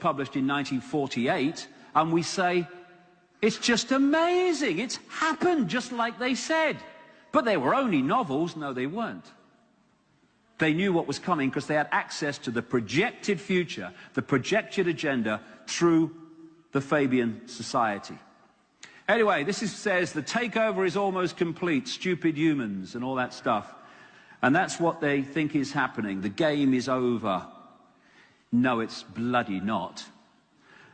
published in 1948, and we say, it's just amazing, it's happened just like they said. But they were only novels. No, they weren't. They knew what was coming because they had access to the projected future, the projected agenda through the Fabian Society. Anyway, this says the takeover is almost complete, stupid humans and all that stuff. And that's what they think is happening. The game is over. No, it's bloody not.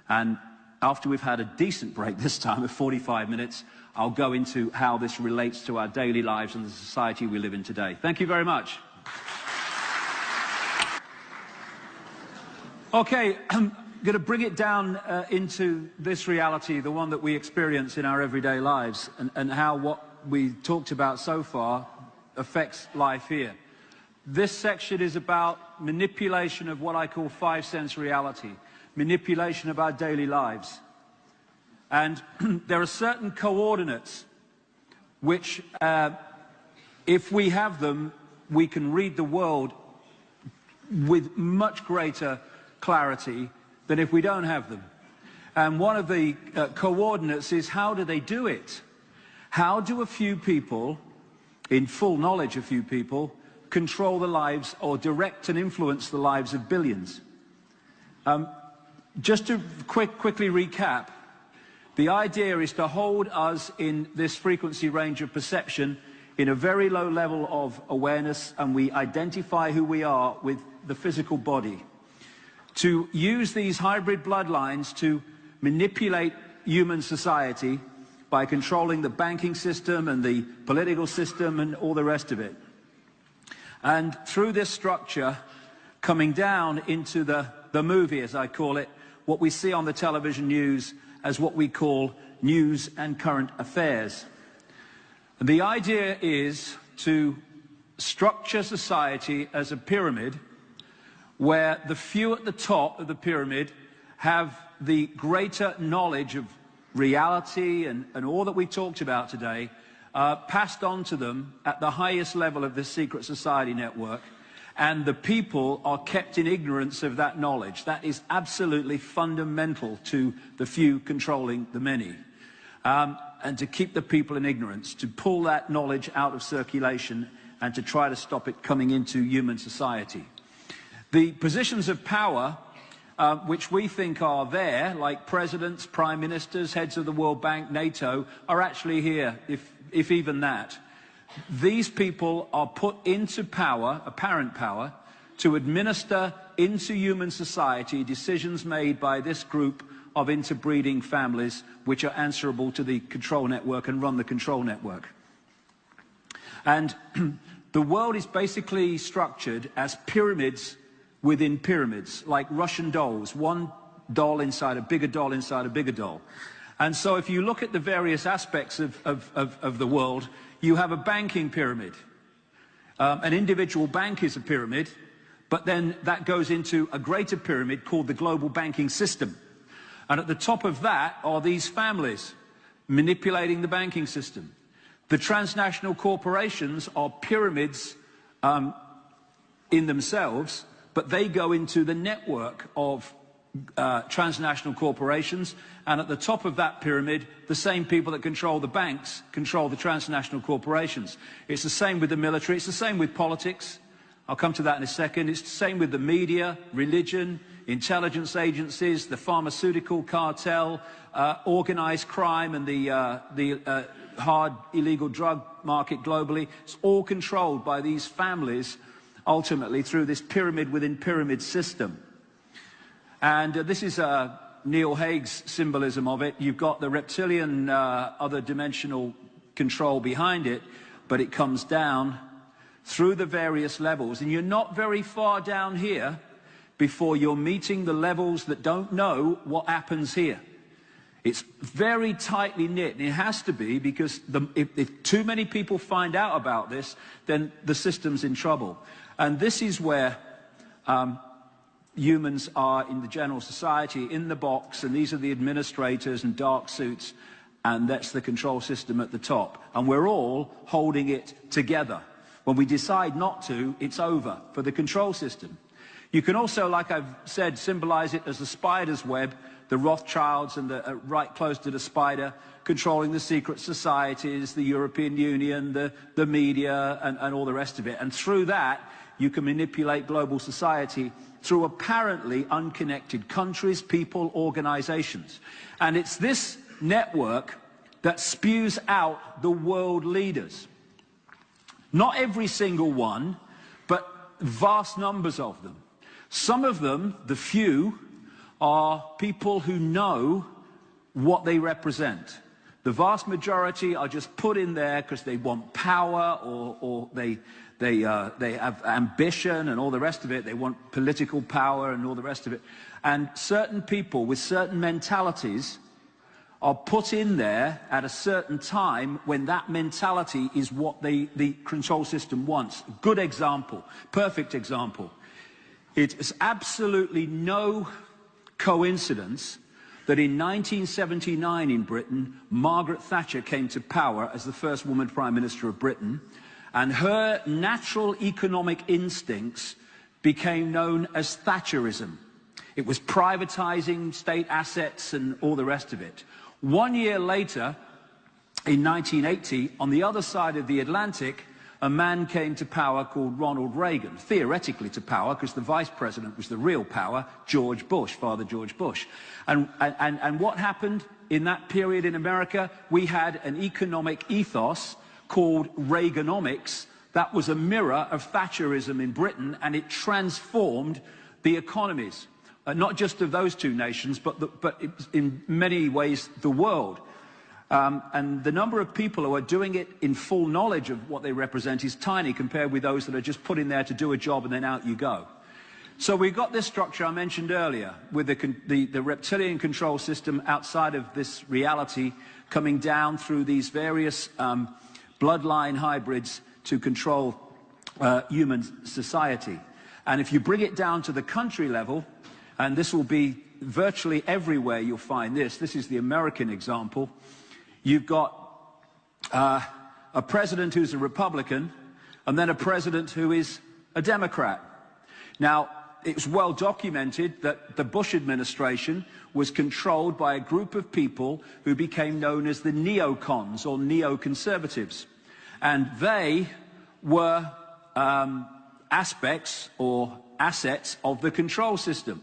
And after we've had a decent break this time of 45 minutes, I'll go into how this relates to our daily lives and the society we live in today. Thank you very much. Okay, I'm going to bring it down into this reality, the one that we experience in our everyday lives, and how what we talked about so far affects life here. This section is about manipulation of what I call five-sense reality, manipulation of our daily lives. And there are certain coordinates which, if we have them, we can read the world with much greater clarity than if we don't have them. And one of the coordinates is, how do they do it? How do a few people, in full knowledge a few people, control the lives or direct and influence the lives of billions? Just to quickly recap, the idea is to hold us in this frequency range of perception in a very low level of awareness, and we identify who we are with the physical body. To use these hybrid bloodlines to manipulate human society by controlling the banking system and the political system and all the rest of it. And through this structure, coming down into the movie, as I call it, what we see on the television news as what we call news and current affairs. And the idea is to structure society as a pyramid where the few at the top of the pyramid have the greater knowledge of reality and all that we talked about today passed on to them at the highest level of this secret society network, and the people are kept in ignorance of that knowledge. That is absolutely fundamental to the few controlling the many. And to keep the people in ignorance, to pull that knowledge out of circulation and to try to stop it coming into human society. The positions of power, which we think are there, like presidents, prime ministers, heads of the World Bank, NATO, are actually here, if even that. These people are put into power, apparent power, to administer into human society decisions made by this group of interbreeding families which are answerable to the control network and run the control network. And the world is basically structured as pyramids within pyramids, like Russian dolls, one doll inside a bigger doll inside a bigger doll. And so if you look at the various aspects of the world, you have a banking pyramid. An individual bank is a pyramid, but then that goes into a greater pyramid called the global banking system. And at the top of that are these families manipulating the banking system. The transnational corporations are pyramids in themselves, but they go into the network of transnational corporations, and at the top of that pyramid, the same people that control the banks control the transnational corporations. It's the same with the military, it's the same with politics. I'll come to that in a second. It's the same with the media, religion, intelligence agencies, the pharmaceutical cartel, organized crime and the hard illegal drug market globally. It's all controlled by these families, ultimately through this pyramid within pyramid system. And this is Neil Haig's symbolism of it. You've got the reptilian other dimensional control behind it, but it comes down through the various levels, and you're not very far down here before you're meeting the levels that don't know what happens here. It's very tightly knit, and it has to be, because if too many people find out about this, then the system's in trouble. And this is where humans are in the general society, in the box, and these are the administrators and dark suits, and that's the control system at the top. And we're all holding it together. When we decide not to, it's over for the control system. You can also, like I've said, symbolize it as the spider's web, the Rothschilds and the right close to the spider, controlling the secret societies, the European Union, the media, and all the rest of it. And through that, you can manipulate global society through apparently unconnected countries, people, organizations. And it's this network that spews out the world leaders. Not every single one, but vast numbers of them. Some of them, the few, are people who know what they represent. The vast majority are just put in there because they want power, or they have ambition and all the rest of it. They want political power and all the rest of it. And certain people with certain mentalities are put in there at a certain time when that mentality is what the control system wants. Good example, perfect example. It is absolutely no coincidence that in 1979 in Britain, Margaret Thatcher came to power as the first woman Prime Minister of Britain, and her natural economic instincts became known as Thatcherism. It was privatizing state assets and all the rest of it. 1 year later, in 1980, on the other side of the Atlantic, a man came to power called Ronald Reagan, theoretically to power, because the vice president was the real power, George Bush, Father George Bush. And what happened in that period in America? We had an economic ethos called Reaganomics that was a mirror of Thatcherism in Britain, and it transformed the economies, not just of those two nations, but in many ways the world. And the number of people who are doing it in full knowledge of what they represent is tiny compared with those that are just put in there to do a job and then out you go. So we've got this structure I mentioned earlier with the reptilian control system outside of this reality coming down through these various bloodline hybrids to control human society. And if you bring it down to the country level, and this will be virtually everywhere you'll find this. This is the American example. You've got a president who's a Republican, and then a president who is a Democrat. Now, it's well documented that the Bush administration was controlled by a group of people who became known as the neocons, or neoconservatives. And they were aspects or assets of the control system.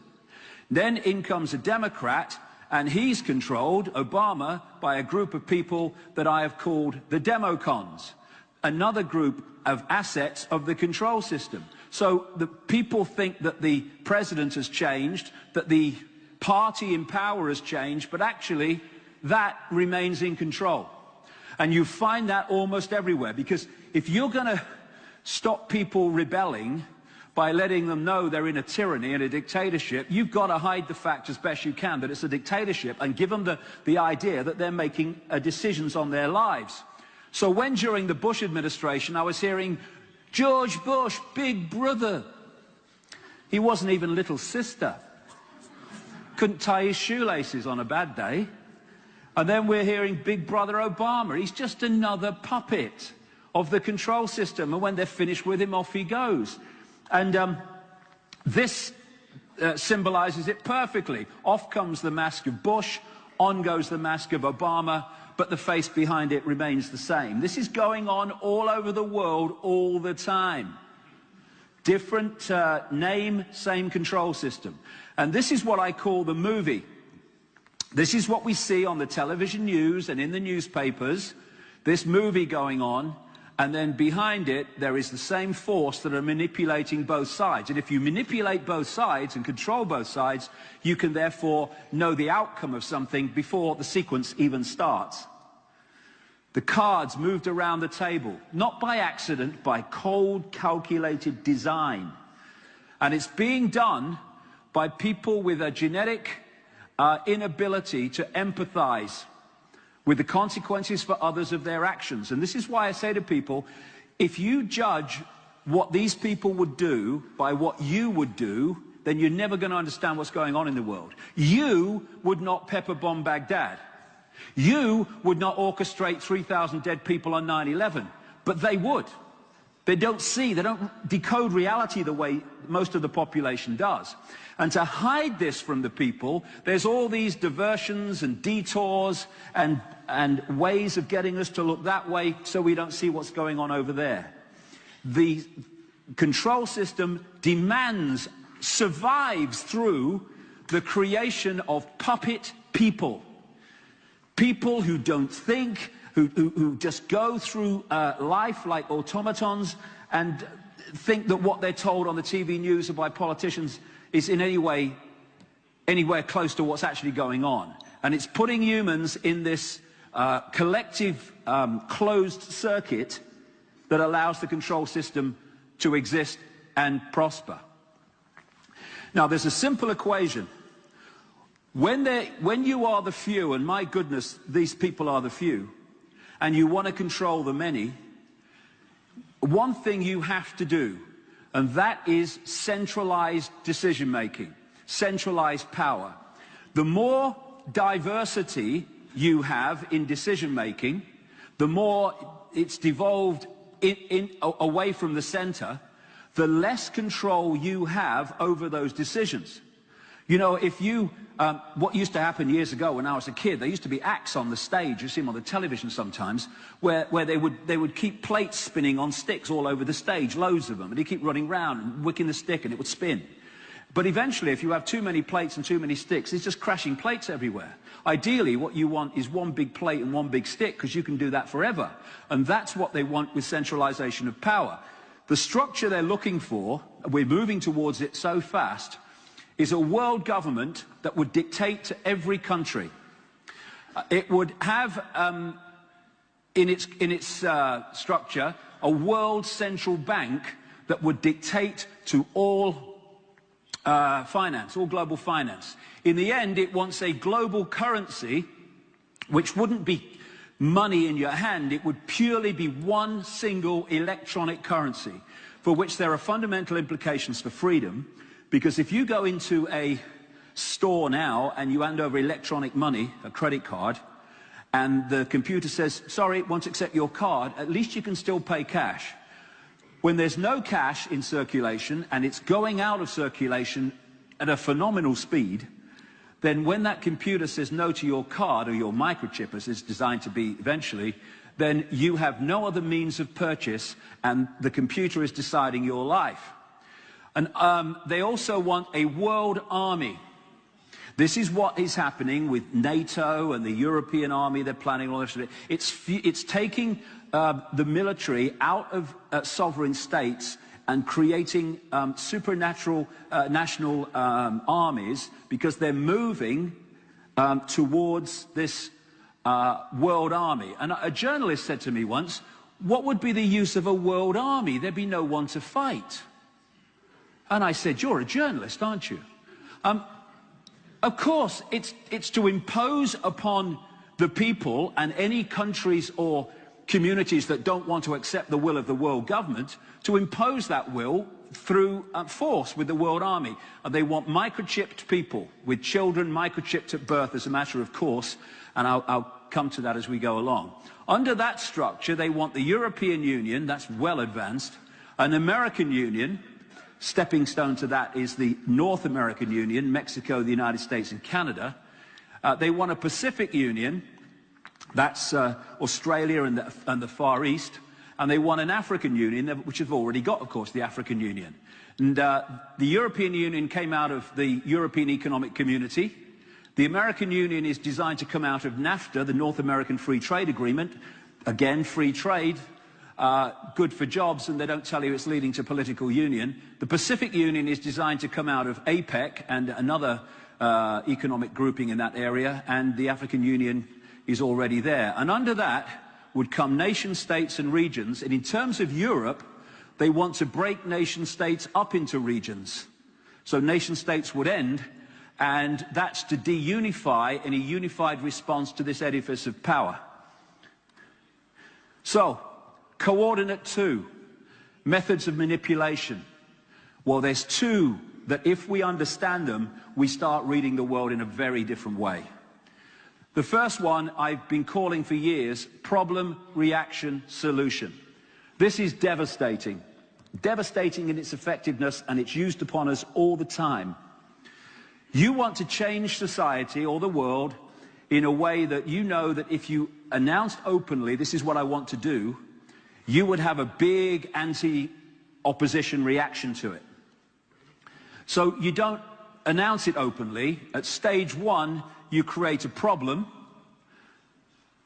Then in comes a Democrat, and he's controlled, Obama, by a group of people that I have called the Democons, another group of assets of the control system. So the people think that the president has changed, that the party in power has changed, but actually that remains in control. And you find that almost everywhere, because if you're going to stop people rebelling by letting them know they're in a tyranny and a dictatorship, you've got to hide the fact as best you can that it's a dictatorship and give them the idea that they're making decisions on their lives. So when during the Bush administration I was hearing, George Bush, big brother, he wasn't even little sister. Couldn't tie his shoelaces on a bad day. And then we're hearing big brother Obama. He's just another puppet of the control system. And when they're finished with him, off he goes. And this symbolizes it perfectly. Off comes the mask of Bush, on goes the mask of Obama, but the face behind it remains the same. This is going on all over the world all the time. Different name, same control system. And this is what I call the movie. This is what we see on the television news and in the newspapers, this movie going on. And then behind it, there is the same force that are manipulating both sides. And if you manipulate both sides and control both sides, you can therefore know the outcome of something before the sequence even starts. The cards moved around the table, not by accident, by cold, calculated design. And it's being done by people with a genetic inability to empathize with the consequences for others of their actions. And this is why I say to people, if you judge what these people would do by what you would do, then you're never going to understand what's going on in the world. You would not pepper bomb Baghdad. You would not orchestrate 3,000 dead people on 9/11, but they would. They don't see, they don't decode reality the way most of the population does. And to hide this from the people, there's all these diversions and detours and ways of getting us to look that way so we don't see what's going on over there. The control system demands, survives through the creation of puppet people. People who don't think, who just go through life like automatons and think that what they're told on the TV news or by politicians is in any way anywhere close to what's actually going on. And it's putting humans in this collective closed circuit that allows the control system to exist and prosper. Now, there's a simple equation. When you are the few, and my goodness, these people are the few, and you want to control the many, one thing you have to do, and that is centralized decision-making, centralized power. The more diversity you have in decision-making, the more it's devolved away from the center, the less control you have over those decisions. You know, if you, what used to happen years ago when I was a kid, there used to be acts on the stage, you see them on the television sometimes, where they would keep plates spinning on sticks all over the stage, loads of them, and he'd keep running round and wicking the stick and it would spin. But eventually, if you have too many plates and too many sticks, it's just crashing plates everywhere. Ideally, what you want is one big plate and one big stick, because you can do that forever. And that's what they want with centralization of power. The structure they're looking for, we're moving towards it so fast, is a world government that would dictate to every country. It would have in its structure a world central bank that would dictate to all finance, all global finance. In the end, it wants a global currency which wouldn't be money in your hand, it would purely be one single electronic currency, for which there are fundamental implications for freedom. Because if you go into a store now and you hand over electronic money, a credit card, and the computer says, sorry, it won't accept your card, at least you can still pay cash. When there's no cash in circulation and it's going out of circulation at a phenomenal speed, then when that computer says no to your card, or your microchip as it's designed to be eventually, then you have no other means of purchase and the computer is deciding your life. And they also want a world army. This is what is happening with NATO and the European army. They're planning all this. It's taking the military out of sovereign states and creating supernatural national armies, because they're moving towards this world army. And a journalist said to me once, what would be the use of a world army? There'd be no one to fight. And I said, you're a journalist, aren't you? Of course, it's to impose upon the people and any countries or communities that don't want to accept the will of the world government, to impose that will through force with the world army. They want microchipped people, with children microchipped at birth as a matter of course, and I'll come to that as we go along. Under that structure, they want the European Union, that's well advanced, an American Union. Stepping stone to that is the North American Union, Mexico, the United States, and Canada. They want a Pacific Union, that's Australia and the Far East, and they want an African Union, which they've already got, of course, the African Union. And the European Union came out of the European Economic Community. The American Union is designed to come out of NAFTA, the North American Free Trade Agreement. Again, free trade. Good for jobs, and they don't tell you it's leading to political union. The Pacific Union is designed to come out of APEC and another economic grouping in that area, and the African Union is already there. And under that would come nation states and regions, and in terms of Europe, they want to break nation states up into regions. So nation states would end, and that's to de-unify in a unified response to this edifice of power. So, coordinate 2, methods of manipulation. Well, there's 2 that if we understand them, we start reading the world in a very different way. The first one I've been calling for years, problem, reaction, solution. This is devastating. Devastating in its effectiveness, and it's used upon us all the time. You want to change society or the world in a way that you know that if you announced openly, this is what I want to do, you would have a big anti-opposition reaction to it. So you don't announce it openly. At stage one, you create a problem.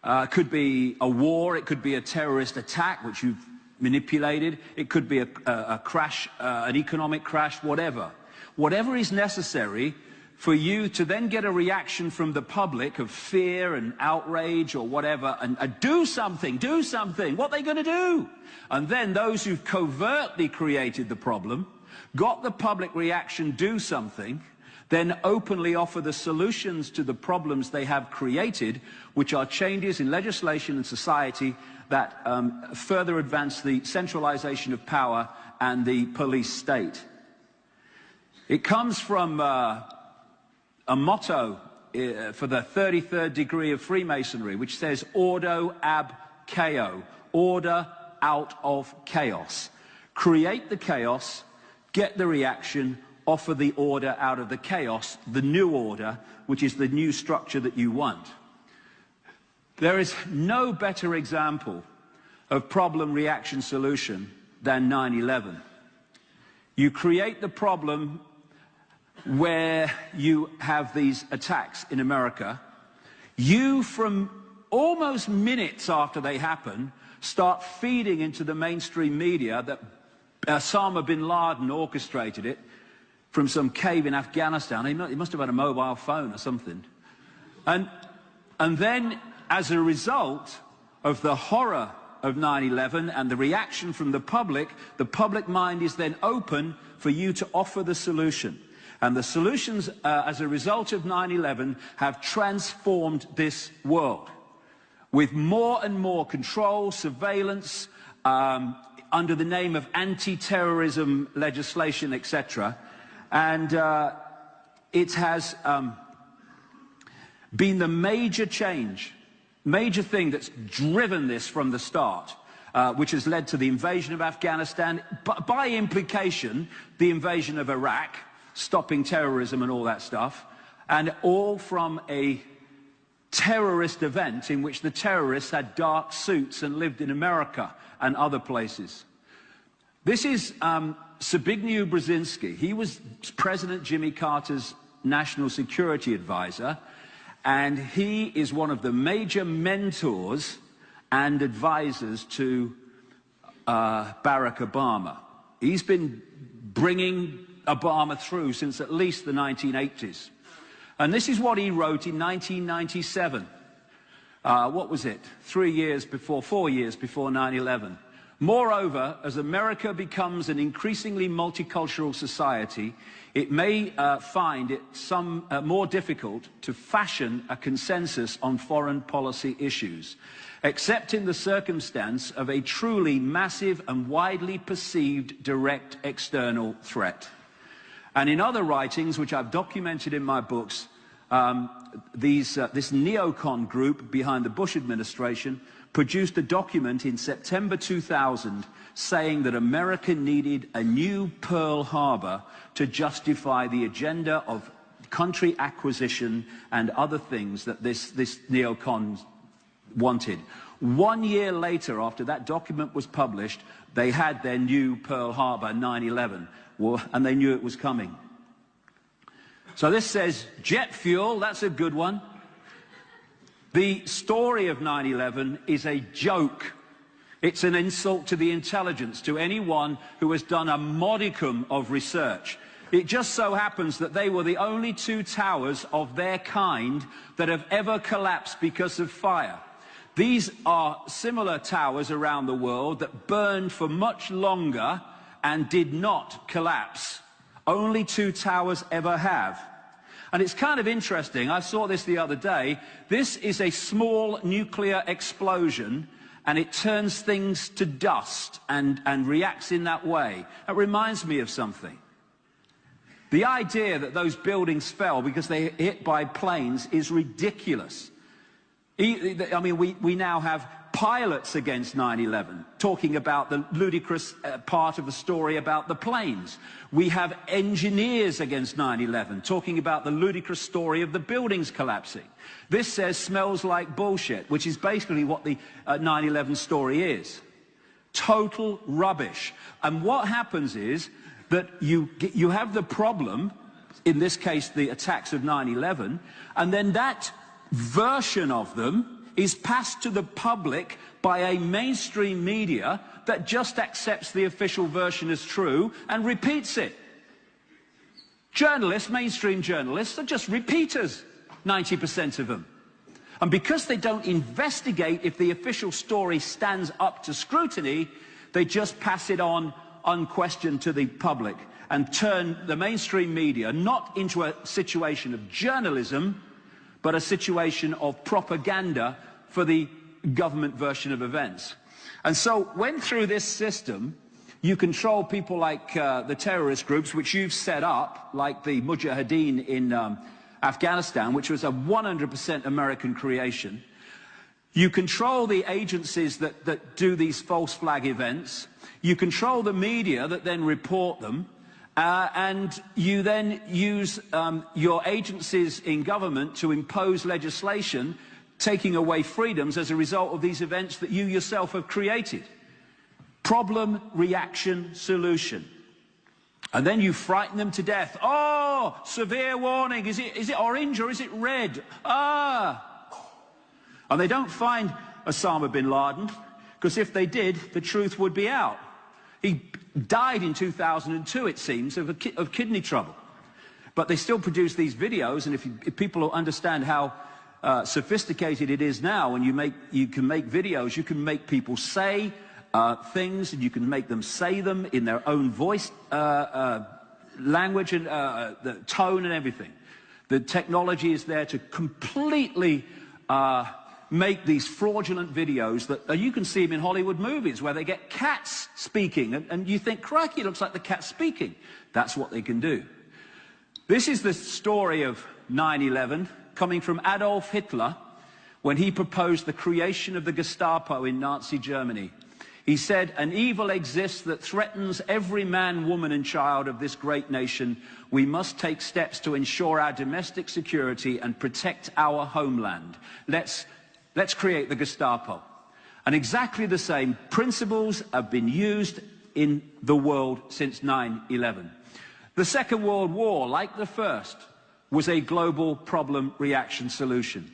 It could be a war, it could be a terrorist attack, which you've manipulated. It could be a crash, an economic crash, whatever. Whatever is necessary for you to then get a reaction from the public of fear and outrage or whatever, and do something, what are they going to do? And then those who've covertly created the problem, got the public reaction, do something, then openly offer the solutions to the problems they have created, which are changes in legislation and society that further advance the centralization of power and the police state. It comes from a motto for the 33rd degree of Freemasonry, which says ordo ab chaos, order out of chaos. Create the chaos, get the reaction, offer the order out of the chaos, the new order, which is the new structure that you want. There is no better example of problem, reaction, solution than 9/11. You create the problem where you have these attacks in America. You, from almost minutes after they happen, start feeding into the mainstream media that Osama bin Laden orchestrated it from some cave in Afghanistan. He must have had a mobile phone or something. And then, as a result of the horror of 9/11 and the reaction from the public mind is then open for you to offer the solution. And the solutions, as a result of 9/11, have transformed this world with more and more control, surveillance, under the name of anti-terrorism legislation, etc. And it has been the major change, major thing that's driven this from the start, which has led to the invasion of Afghanistan, but by implication, the invasion of Iraq, stopping terrorism and all that stuff, and all from a terrorist event in which the terrorists had dark suits and lived in America and other places. This is Zbigniew Brzezinski. He was President Jimmy Carter's national security advisor, and he is one of the major mentors and advisors to Barack Obama. He's been bringing Obama through since at least the 1980s. And this is what he wrote in 1997. What was it? 4 years before 9/11. Moreover, as America becomes an increasingly multicultural society, it may find it more difficult to fashion a consensus on foreign policy issues, except in the circumstance of a truly massive and widely perceived direct external threat. And in other writings, which I've documented in my books, this neocon group behind the Bush administration produced a document in September 2000 saying that America needed a new Pearl Harbor to justify the agenda of country acquisition and other things that this neocon wanted. 1 year later, after that document was published, they had their new Pearl Harbor, 9/11, and they knew it was coming. So this says jet fuel, that's a good one. The story of 9/11 is a joke. It's an insult to the intelligence, to anyone who has done a modicum of research. It just so happens that they were the only two towers of their kind that have ever collapsed because of fire. These are similar towers around the world that burned for much longer and did not collapse. Only two towers ever have. And it's kind of interesting, I saw this the other day, this is a small nuclear explosion and it turns things to dust and reacts in that way. It reminds me of something. The idea that those buildings fell because they hit by planes is ridiculous. I mean, we now have pilots against 9/11, talking about the ludicrous part of the story about the planes. We have engineers against 9/11, talking about the ludicrous story of the buildings collapsing. This says smells like bullshit, which is basically what the 9/11 story is. Total rubbish. And what happens is that you have the problem, in this case the attacks of 9/11, and then that version of them is passed to the public by a mainstream media that just accepts the official version as true and repeats it. Journalists, mainstream journalists, are just repeaters, 90% of them. And because they don't investigate if the official story stands up to scrutiny, they just pass it on unquestioned to the public and turn the mainstream media not into a situation of journalism, but a situation of propaganda for the government version of events. And so when through this system you control people like the terrorist groups which you've set up, like the Mujahideen in Afghanistan, which was a 100% American creation, you control the agencies that do these false flag events, you control the media that then report them, and you then use your agencies in government to impose legislation taking away freedoms as a result of these events that you yourself have created. Problem, reaction, solution. And then you frighten them to death. Oh, severe warning. Is it orange or is it red? Ah! And they don't find Osama bin Laden, because if they did, the truth would be out. He died in 2002, it seems, of kidney trouble. But they still produce these videos, and if people understand how sophisticated it is now, and you can make videos, you can make people say things, and you can make them say them in their own voice, language, and the tone and everything. The technology is there to completely make these fraudulent videos that you can see them in Hollywood movies where they get cats speaking, and you think, crikey, it looks like the cat's speaking. That's what they can do. This is the story of 9/11 coming from Adolf Hitler when he proposed the creation of the Gestapo in Nazi Germany. He said, "An evil exists that threatens every man, woman and child of this great nation. We must take steps to ensure our domestic security and protect our homeland. Let's create the Gestapo." And exactly the same principles have been used in the world since 9/11. The Second World War, like the First, was a global problem, reaction, solution.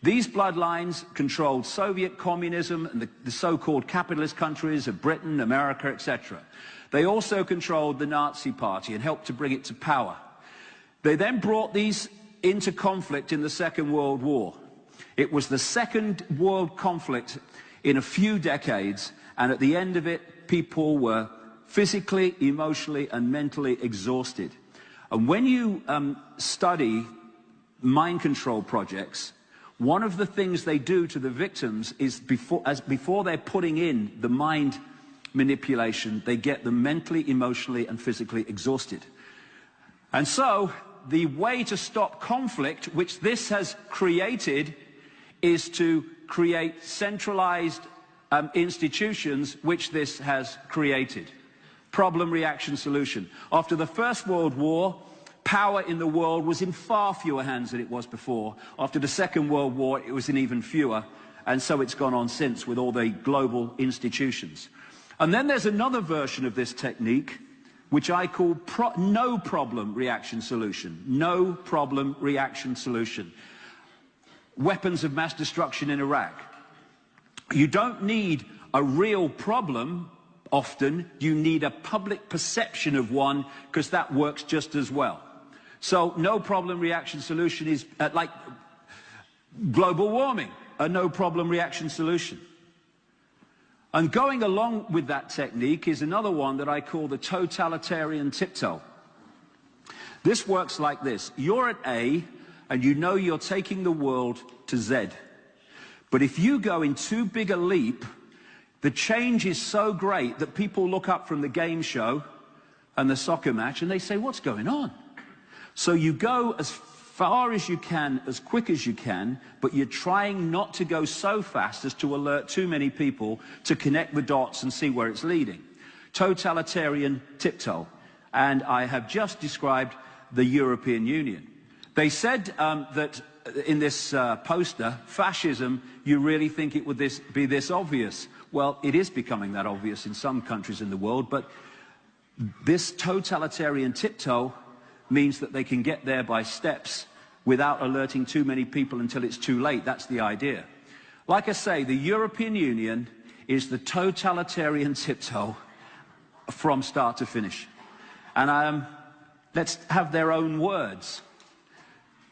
These bloodlines controlled Soviet communism and the so-called capitalist countries of Britain, America, etc. They also controlled the Nazi Party and helped to bring it to power. They then brought these into conflict in the Second World War. It was the second world conflict in a few decades, and at the end of it, people were physically, emotionally, and mentally exhausted. And when you study mind control projects, one of the things they do to the victims is before they're putting in the mind manipulation, they get them mentally, emotionally, and physically exhausted. And so the way to stop conflict, which this has created, is to create centralized institutions, which this has created. Problem, reaction, solution. After the First World War, power in the world was in far fewer hands than it was before. After the Second World War, it was in even fewer, and so it's gone on since with all the global institutions. And then there's another version of this technique, which I call no problem reaction solution. No problem reaction solution. Weapons of mass destruction in Iraq. You don't need a real problem. Often you need a public perception of one, because that works just as well. So no problem reaction solution is like global warming, a no problem reaction solution. And going along with that technique is another one that I call the totalitarian tiptoe. This works like this. You're at A and you know you're taking the world to Z. But if you go in too big a leap, the change is so great that people look up from the game show and the soccer match and they say, what's going on? So you go as far as you can, as quick as you can, but you're trying not to go so fast as to alert too many people to connect the dots and see where it's leading. Totalitarian tiptoe. And I have just described the European Union. They said that in this poster, fascism, you really think it would be this obvious? Well, it is becoming that obvious in some countries in the world, but this totalitarian tiptoe means that they can get there by steps without alerting too many people until it's too late. That's the idea. Like I say, the European Union is the totalitarian tiptoe from start to finish. And let's have their own words.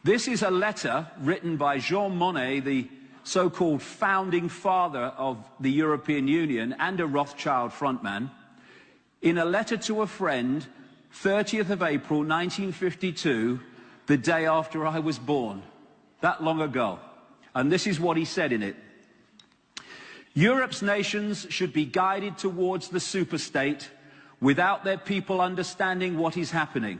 This is a letter written by Jean Monnet, the so-called founding father of the European Union and a Rothschild frontman, in a letter to a friend, 30th of April 1952, the day after I was born, that long ago. And this is what he said in it. Europe's nations should be guided towards the superstate without their people understanding what is happening.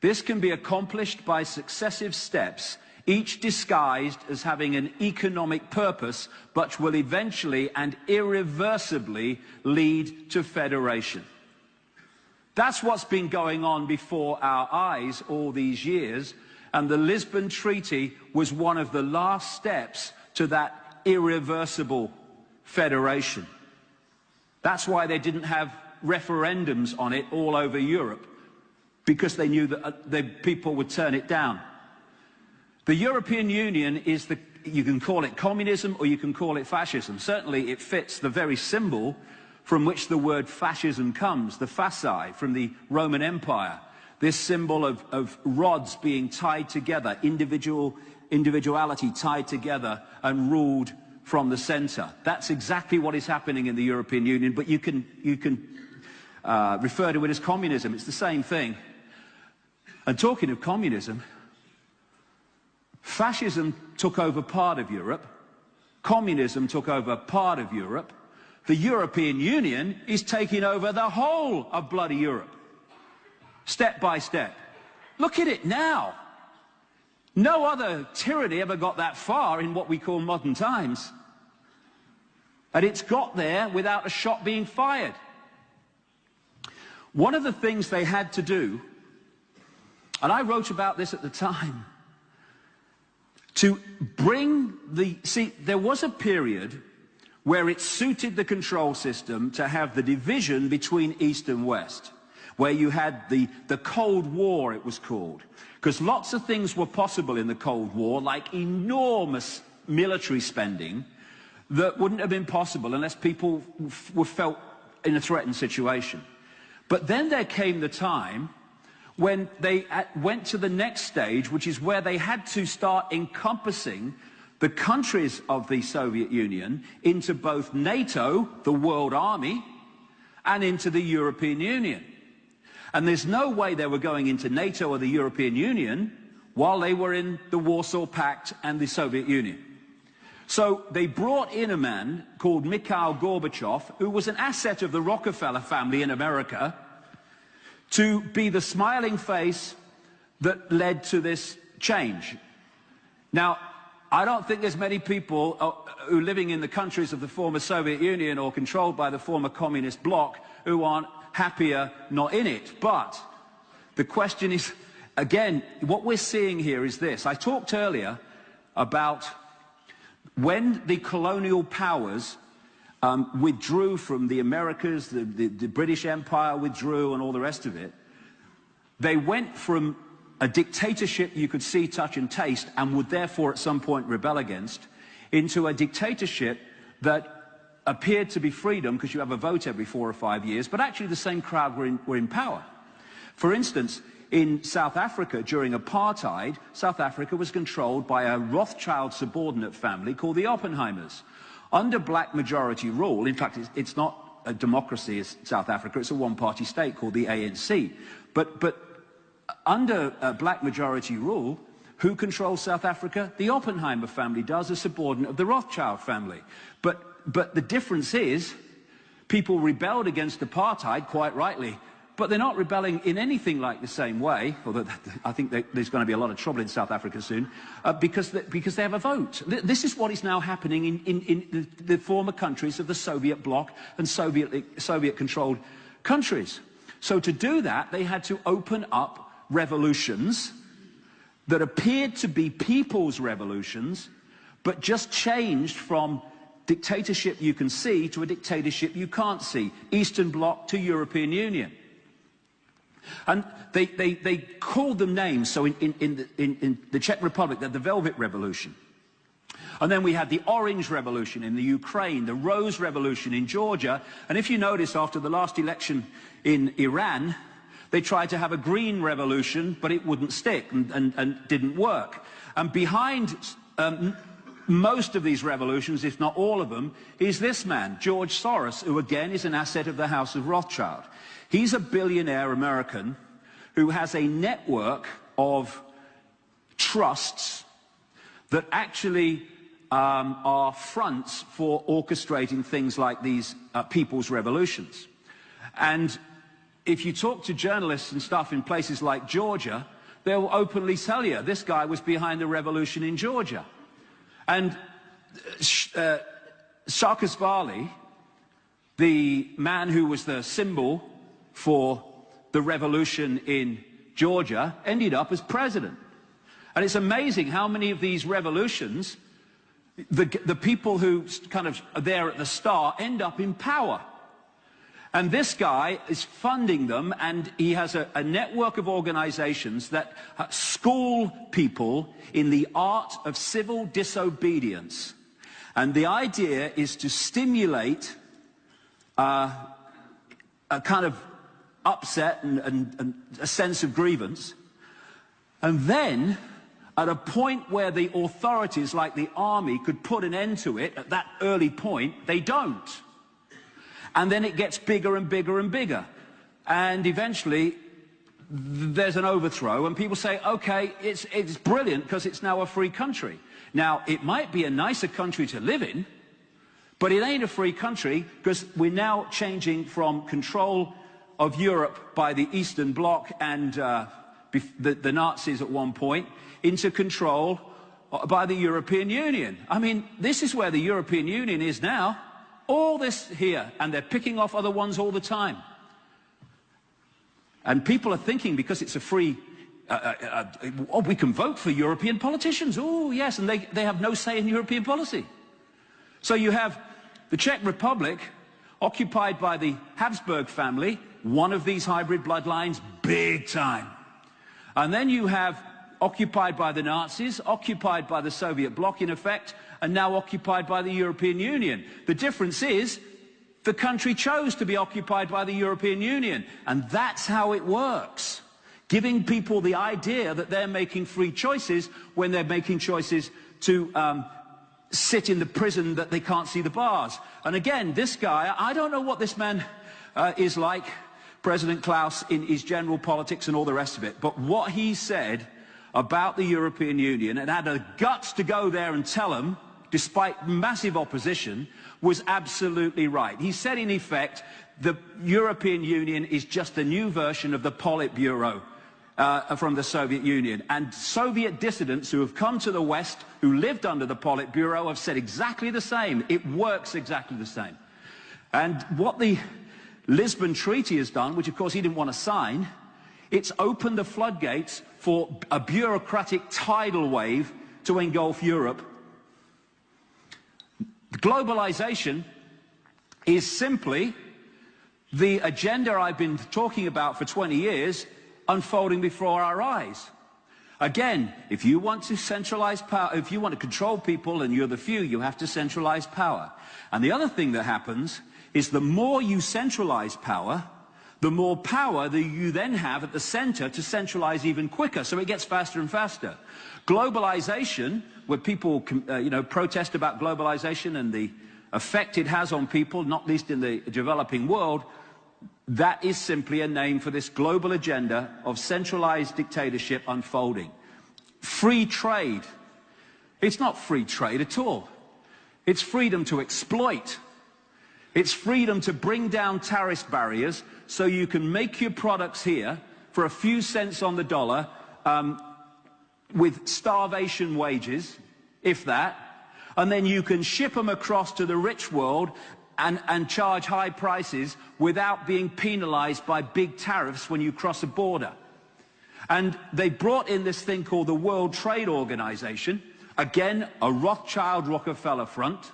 This can be accomplished by successive steps, each disguised as having an economic purpose, but will eventually and irreversibly lead to federation. That's what's been going on before our eyes all these years, and the Lisbon Treaty was one of the last steps to that irreversible federation. That's why they didn't have referendums on it all over Europe, because they knew that the people would turn it down. The European Union is you can call it communism or you can call it fascism. Certainly it fits the very symbol from which the word fascism comes, the fasci from the Roman Empire. This symbol of rods being tied together, individuality tied together and ruled from the center. That's exactly what is happening in the European Union, but you can refer to it as communism. It's the same thing. And talking of communism, fascism took over part of Europe, communism took over part of Europe, the European Union is taking over the whole of bloody Europe, step by step. Look at it now. No other tyranny ever got that far in what we call modern times. And it's got there without a shot being fired. One of the things they had to do, and I wrote about this at the time, to bring there was a period where it suited the control system to have the division between East and West, where you had the Cold War, it was called, because lots of things were possible in the Cold War, like enormous military spending that wouldn't have been possible unless people were felt in a threatened situation. But then there came the time when they went to the next stage, which is where they had to start encompassing the countries of the Soviet Union into both NATO, the world army, and into the European Union. And there's no way they were going into NATO or the European Union while they were in the Warsaw Pact and the Soviet Union. So they brought in a man called Mikhail Gorbachev, who was an asset of the Rockefeller family in America, to be the smiling face that led to this change. Now, I don't think there's many people who are living in the countries of the former Soviet Union or controlled by the former communist bloc who aren't happier not in it. But the question is, again, what we're seeing here is this. I talked earlier about when the colonial powers withdrew from the Americas, the British Empire withdrew and all the rest of it, they went from a dictatorship you could see, touch and taste and would therefore at some point rebel against, into a dictatorship that appeared to be freedom because you have a vote every 4 or 5 years, but actually the same crowd were in power. For instance, in South Africa during apartheid, South Africa was controlled by a Rothschild subordinate family called the Oppenheimers. Under black majority rule, in fact it's not a democracy as South Africa, it's a one-party state called the ANC. But under black majority rule, who controls South Africa? The Oppenheimer family does, a subordinate of the Rothschild family. But the difference is, people rebelled against apartheid, quite rightly, but they're not rebelling in anything like the same way, although I think there's going to be a lot of trouble in South Africa soon, because they have a vote. This is what is now happening in the former countries of the Soviet bloc and Soviet-controlled countries. So to do that, they had to open up revolutions that appeared to be people's revolutions, but just changed from dictatorship you can see to a dictatorship you can't see. Eastern Bloc to European Union. And they called them names. So in the Czech Republic, they had the Velvet Revolution. And then we had the Orange Revolution in the Ukraine, the Rose Revolution in Georgia. And if you notice, after the last election in Iran, they tried to have a green revolution, but it wouldn't stick and didn't work. And behind most of these revolutions, if not all of them, is this man, George Soros, who again is an asset of the House of Rothschild. He's a billionaire American who has a network of trusts that actually are fronts for orchestrating things like these people's revolutions. And if you talk to journalists and stuff in places like Georgia, they'll openly tell you this guy was behind the revolution in Georgia. And Saakashvili, the man who was the symbol for the revolution in Georgia, ended up as president. And it's amazing how many of these revolutions, the people who kind of are there at the start end up in power. And this guy is funding them, and he has a network of organizations that school people in the art of civil disobedience. And the idea is to stimulate a kind of upset and a sense of grievance. And then, at a point where the authorities, like the army, could put an end to it, at that early point, they don't. And then it gets bigger and bigger and bigger. And eventually, there's an overthrow, and people say, okay, it's brilliant because it's now a free country. Now, it might be a nicer country to live in, but it ain't a free country because we're now changing from control of Europe by the Eastern Bloc and the Nazis at one point into control by the European Union. I mean, this is where the European Union is now. All this here, and they're picking off other ones all the time. And people are thinking, because it's a free, oh, we can vote for European politicians. Oh, yes, and they have no say in European policy. So you have the Czech Republic, occupied by the Habsburg family, one of these hybrid bloodlines, big time. And then you have occupied by the Nazis, occupied by the Soviet bloc, in effect, and now occupied by the European Union. The difference is the country chose to be occupied by the European Union, and that's how it works. Giving people the idea that they're making free choices when they're making choices to sit in the prison that they can't see the bars. And again, this guy, I don't know what this man is like, President Klaus, in his general politics and all the rest of it, but what he said about the European Union, and had the guts to go there and tell them, despite massive opposition, was absolutely right. He said, in effect, the European Union is just a new version of the Politburo from the Soviet Union. And Soviet dissidents who have come to the West, who lived under the Politburo, have said exactly the same. It works exactly the same. And what the Lisbon Treaty has done, which of course he didn't want to sign, it's opened the floodgates for a bureaucratic tidal wave to engulf Europe. Globalization is simply the agenda I've been talking about for 20 years unfolding before our eyes. Again, if you want to centralize power, if you want to control people and you're the few, you have to centralize power. And the other thing that happens is the more you centralize power, the more power that you then have at the center to centralize even quicker. So it gets faster and faster. Globalization, where people protest about globalization and the effect it has on people, not least in the developing world, that is simply a name for this global agenda of centralized dictatorship unfolding. Free trade. It's not free trade at all. It's freedom to exploit. It's freedom to bring down tariff barriers so you can make your products here for a few cents on the dollar with starvation wages, if that, and then you can ship them across to the rich world and charge high prices without being penalized by big tariffs when you cross a border. And they brought in this thing called the World Trade Organization, again, a Rothschild-Rockefeller front,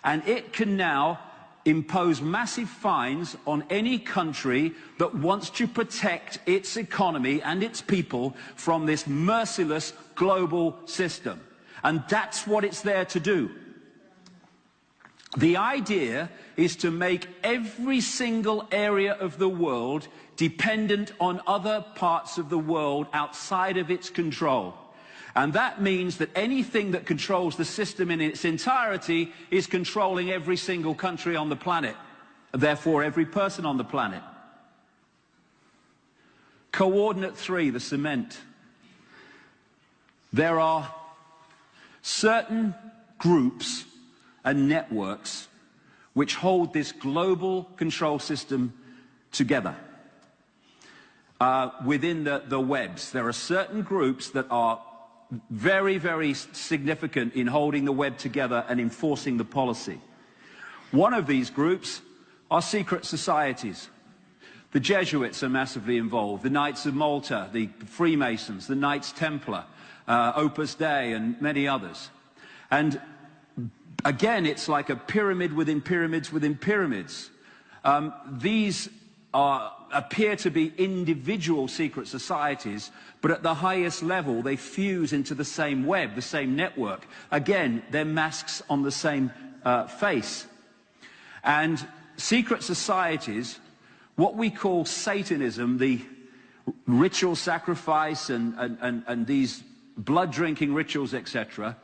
and it can now impose massive fines on any country that wants to protect its economy and its people from this merciless global system. And that's what it's there to do. The idea is to make every single area of the world dependent on other parts of the world outside of its control. And that means that anything that controls the system in its entirety is controlling every single country on the planet, therefore every person on the planet. Coordinate 3, the cement. There are certain groups and networks which hold this global control system together. Within the webs, there are certain groups that are very, very significant in holding the web together and enforcing the policy. One of these groups are secret societies. The Jesuits are massively involved, the Knights of Malta, the Freemasons, the Knights Templar, Opus Dei, and many others. And again, it's like a pyramid within pyramids within pyramids. These appear to be individual secret societies, but at the highest level they fuse into the same web, the same network. Again, they're masks on the same face. And secret societies, what we call Satanism, the ritual sacrifice and these blood-drinking rituals, etc.,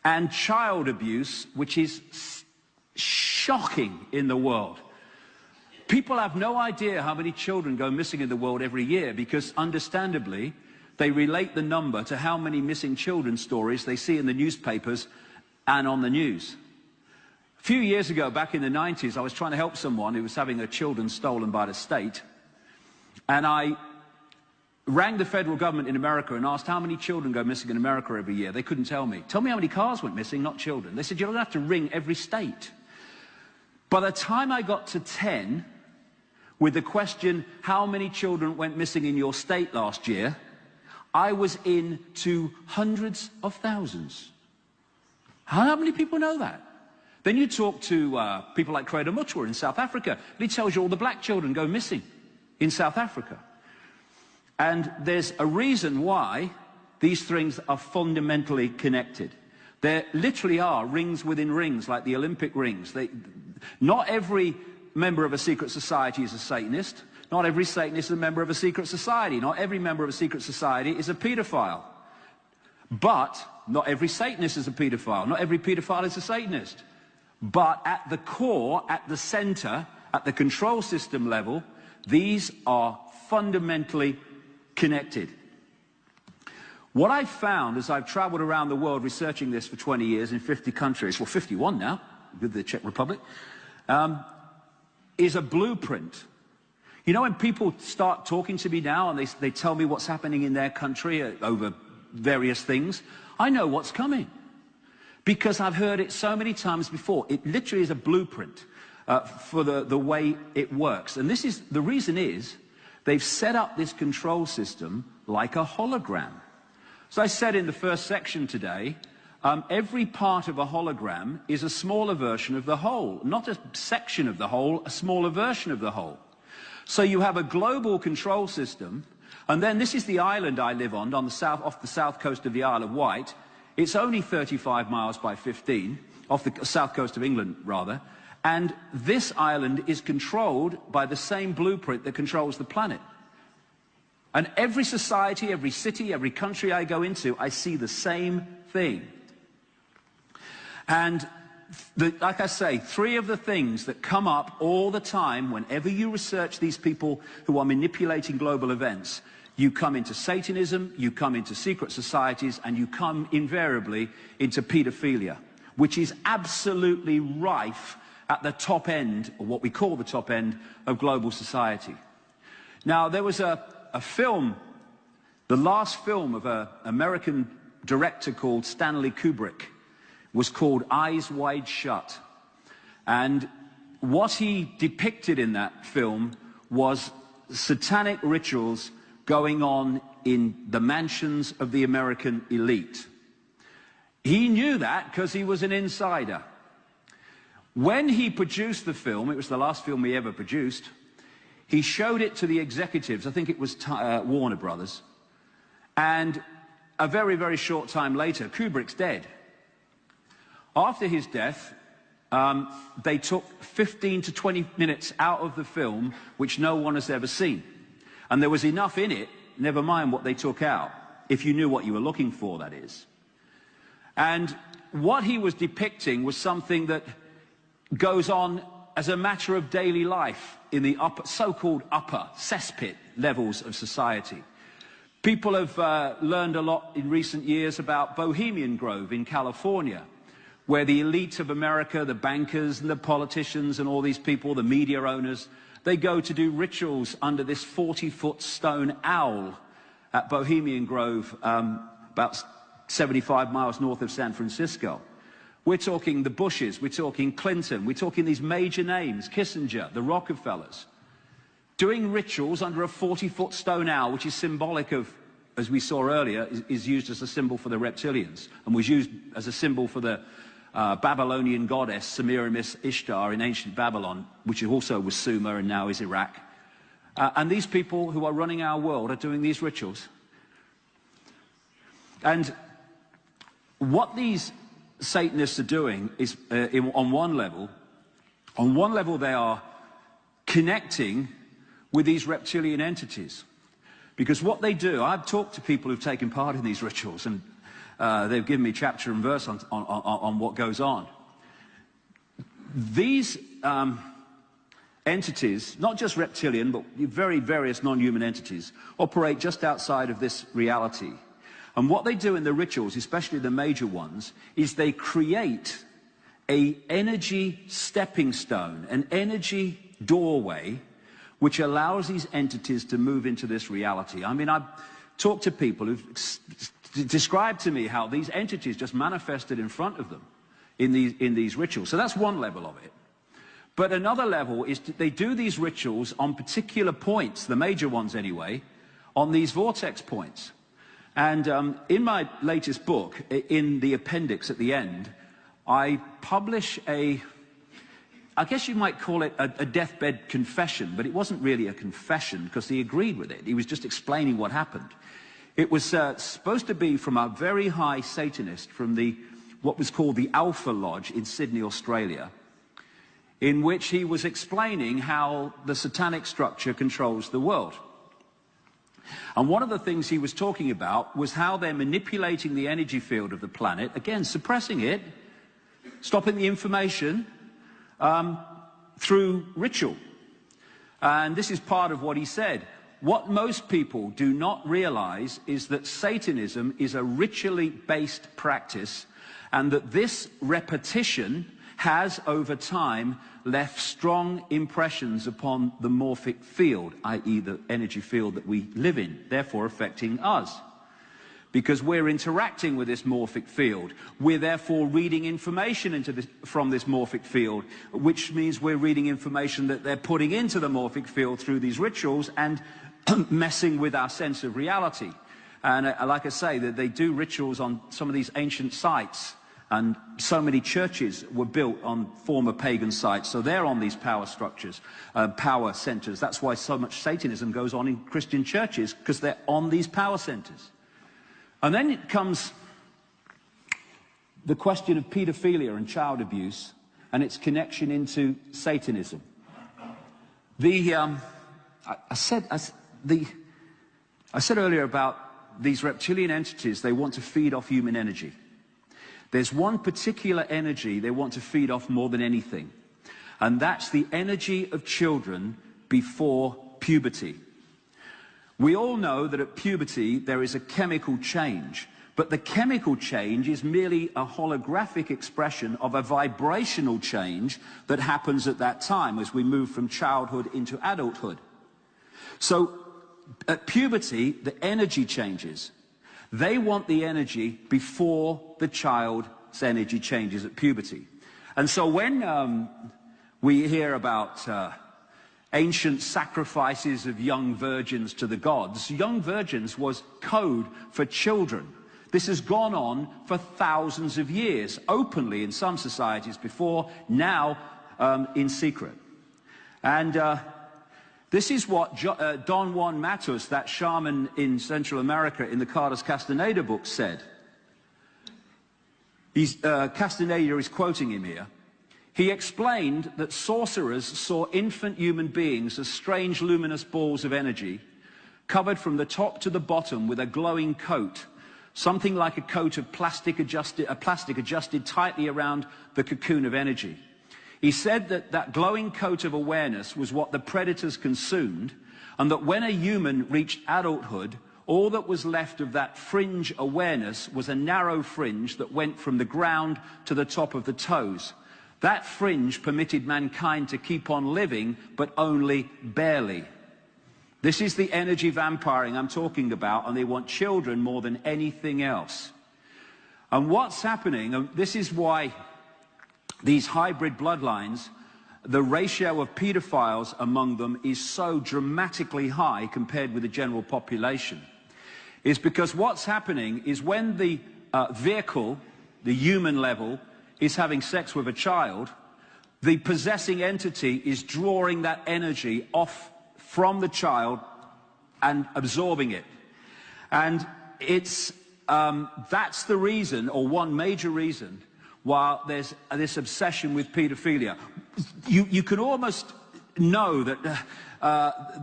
and child abuse, which is shocking in the world. People have no idea how many children go missing in the world every year because, understandably, they relate the number to how many missing children stories they see in the newspapers and on the news. A few years ago, back in the 90s, I was trying to help someone who was having their children stolen by the state, and I rang the federal government in America and asked how many children go missing in America every year. They couldn't tell me. Tell me how many cars went missing, not children. They said, you don't have to ring every state. By the time I got to 10, with the question, how many children went missing in your state last year, I was into hundreds of thousands. How many people know that? Then you talk to people like Credo Mutwa in South Africa, and he tells you all the black children go missing in South Africa. And there's a reason why these things are fundamentally connected. There literally are rings within rings, like the Olympic rings. Not every member of a secret society is a Satanist. Not every Satanist is a member of a secret society. Not every member of a secret society is a pedophile. But not every Satanist is a pedophile. Not every pedophile is a Satanist. But at the core, at the center, at the control system level, these are fundamentally connected. What I've found as I've traveled around the world researching this for 20 years in 50 countries, well 51 now, with the Czech Republic, is a blueprint. You know, when people start talking to me now and they tell me what's happening in their country over various things, I know what's coming. Because I've heard it so many times before. It literally is a blueprint for the way it works. And this is, the reason is, they've set up this control system like a hologram. As I said in the first section today, every part of a hologram is a smaller version of the whole. Not a section of the whole, a smaller version of the whole. So you have a global control system, and then this is the island I live on the south, off the south coast of the Isle of Wight. It's only 35 miles by 15, off the south coast of England, rather. And this island is controlled by the same blueprint that controls the planet. And every society, every city, every country I go into, I see the same thing. And like I say, three of the things that come up all the time whenever you research these people who are manipulating global events, you come into Satanism, you come into secret societies, and you come invariably into pedophilia, which is absolutely rife at the top end, or what we call the top end, of global society. Now, there was a film, the last film of an American director called Stanley Kubrick, was called Eyes Wide Shut. And what he depicted in that film was satanic rituals going on in the mansions of the American elite. He knew that because he was an insider. When he produced the film, it was the last film he ever produced, he showed it to the executives, I think it was Warner Brothers, and a very, very short time later, Kubrick's dead. After his death, they took 15 to 20 minutes out of the film, which no one has ever seen. And there was enough in it, never mind what they took out, if you knew what you were looking for, that is. And what he was depicting was something that goes on as a matter of daily life in the so-called upper cesspit levels of society. People have learned a lot in recent years about Bohemian Grove in California, where the elite of America, the bankers and the politicians and all these people, the media owners, they go to do rituals under this 40-foot stone owl at Bohemian Grove, about 75 miles north of San Francisco. We're talking the Bushes, we're talking Clinton, we're talking these major names, Kissinger, the Rockefellers, doing rituals under a 40-foot stone owl, which is symbolic of, as we saw earlier, is used as a symbol for the reptilians, and was used as a symbol for the Babylonian goddess Semiramis Ishtar in ancient Babylon, which also was Sumer and now is Iraq. And these people who are running our world are doing these rituals. And what these Satanists are doing is, on one level they are connecting with these reptilian entities. Because what they do, I've talked to people who've taken part in these rituals, and they've given me chapter and verse on what goes on. These entities, not just reptilian, but very various non-human entities, operate just outside of this reality. And what they do in the rituals, especially the major ones, is they create an energy stepping stone, an energy doorway, which allows these entities to move into this reality. I mean, I've talked to people who've described to me how these entities just manifested in front of them in these rituals. So that's one level of it. But another level is they do these rituals on particular points, the major ones anyway, on these vortex points. And in my latest book, in the appendix at the end, I publish I guess you might call it a deathbed confession, but it wasn't really a confession because he agreed with it. He was just explaining what happened. It was supposed to be from a very high Satanist from what was called the Alpha Lodge in Sydney, Australia, in which he was explaining how the satanic structure controls the world. And one of the things he was talking about was how they're manipulating the energy field of the planet, again, suppressing it, stopping the information through ritual. And this is part of what he said. What most people do not realize is that Satanism is a ritually based practice, and that this repetition has, over time, left strong impressions upon the morphic field, i.e. the energy field that we live in, therefore affecting us. Because we're interacting with this morphic field, we're therefore reading information from this morphic field, which means we're reading information that they're putting into the morphic field through these rituals and messing with our sense of reality. And like I say, they do rituals on some of these ancient sites. And so many churches were built on former pagan sites. So they're on these power structures, power centers. That's why so much Satanism goes on in Christian churches, because they're on these power centers. And then it comes the question of pedophilia and child abuse and its connection into Satanism. I said earlier about these reptilian entities, they want to feed off human energy. There's one particular energy they want to feed off more than anything, and that's the energy of children before puberty. We all know that at puberty there is a chemical change But the chemical change is merely a holographic expression of a vibrational change that happens at that time as we move from childhood into adulthood. So at puberty, the energy changes. They want the energy before the child's energy changes at puberty. And so when we hear about ancient sacrifices of young virgins to the gods, young virgins was code for children. This has gone on for thousands of years, openly in some societies before, now in secret. And this is what Don Juan Matus, that shaman in Central America in the Carlos Castaneda book, said. Castaneda is quoting him here. He explained that sorcerers saw infant human beings as strange luminous balls of energy, covered from the top to the bottom with a glowing coat, something like a coat of plastic adjusted tightly around the cocoon of energy. He said that that glowing coat of awareness was what the predators consumed, and that when a human reached adulthood, all that was left of that fringe awareness was a narrow fringe that went from the ground to the top of the toes. That fringe permitted mankind to keep on living, but only barely. This is the energy vampiring I'm talking about, and they want children more than anything else. And what's happening, and this is why these hybrid bloodlines, the ratio of pedophiles among them is so dramatically high compared with the general population, is because what's happening is when the vehicle, the human level, is having sex with a child, the possessing entity is drawing that energy off from the child and absorbing it. And it's, that's the reason, or one major reason, why there's this obsession with pedophilia. You can almost know that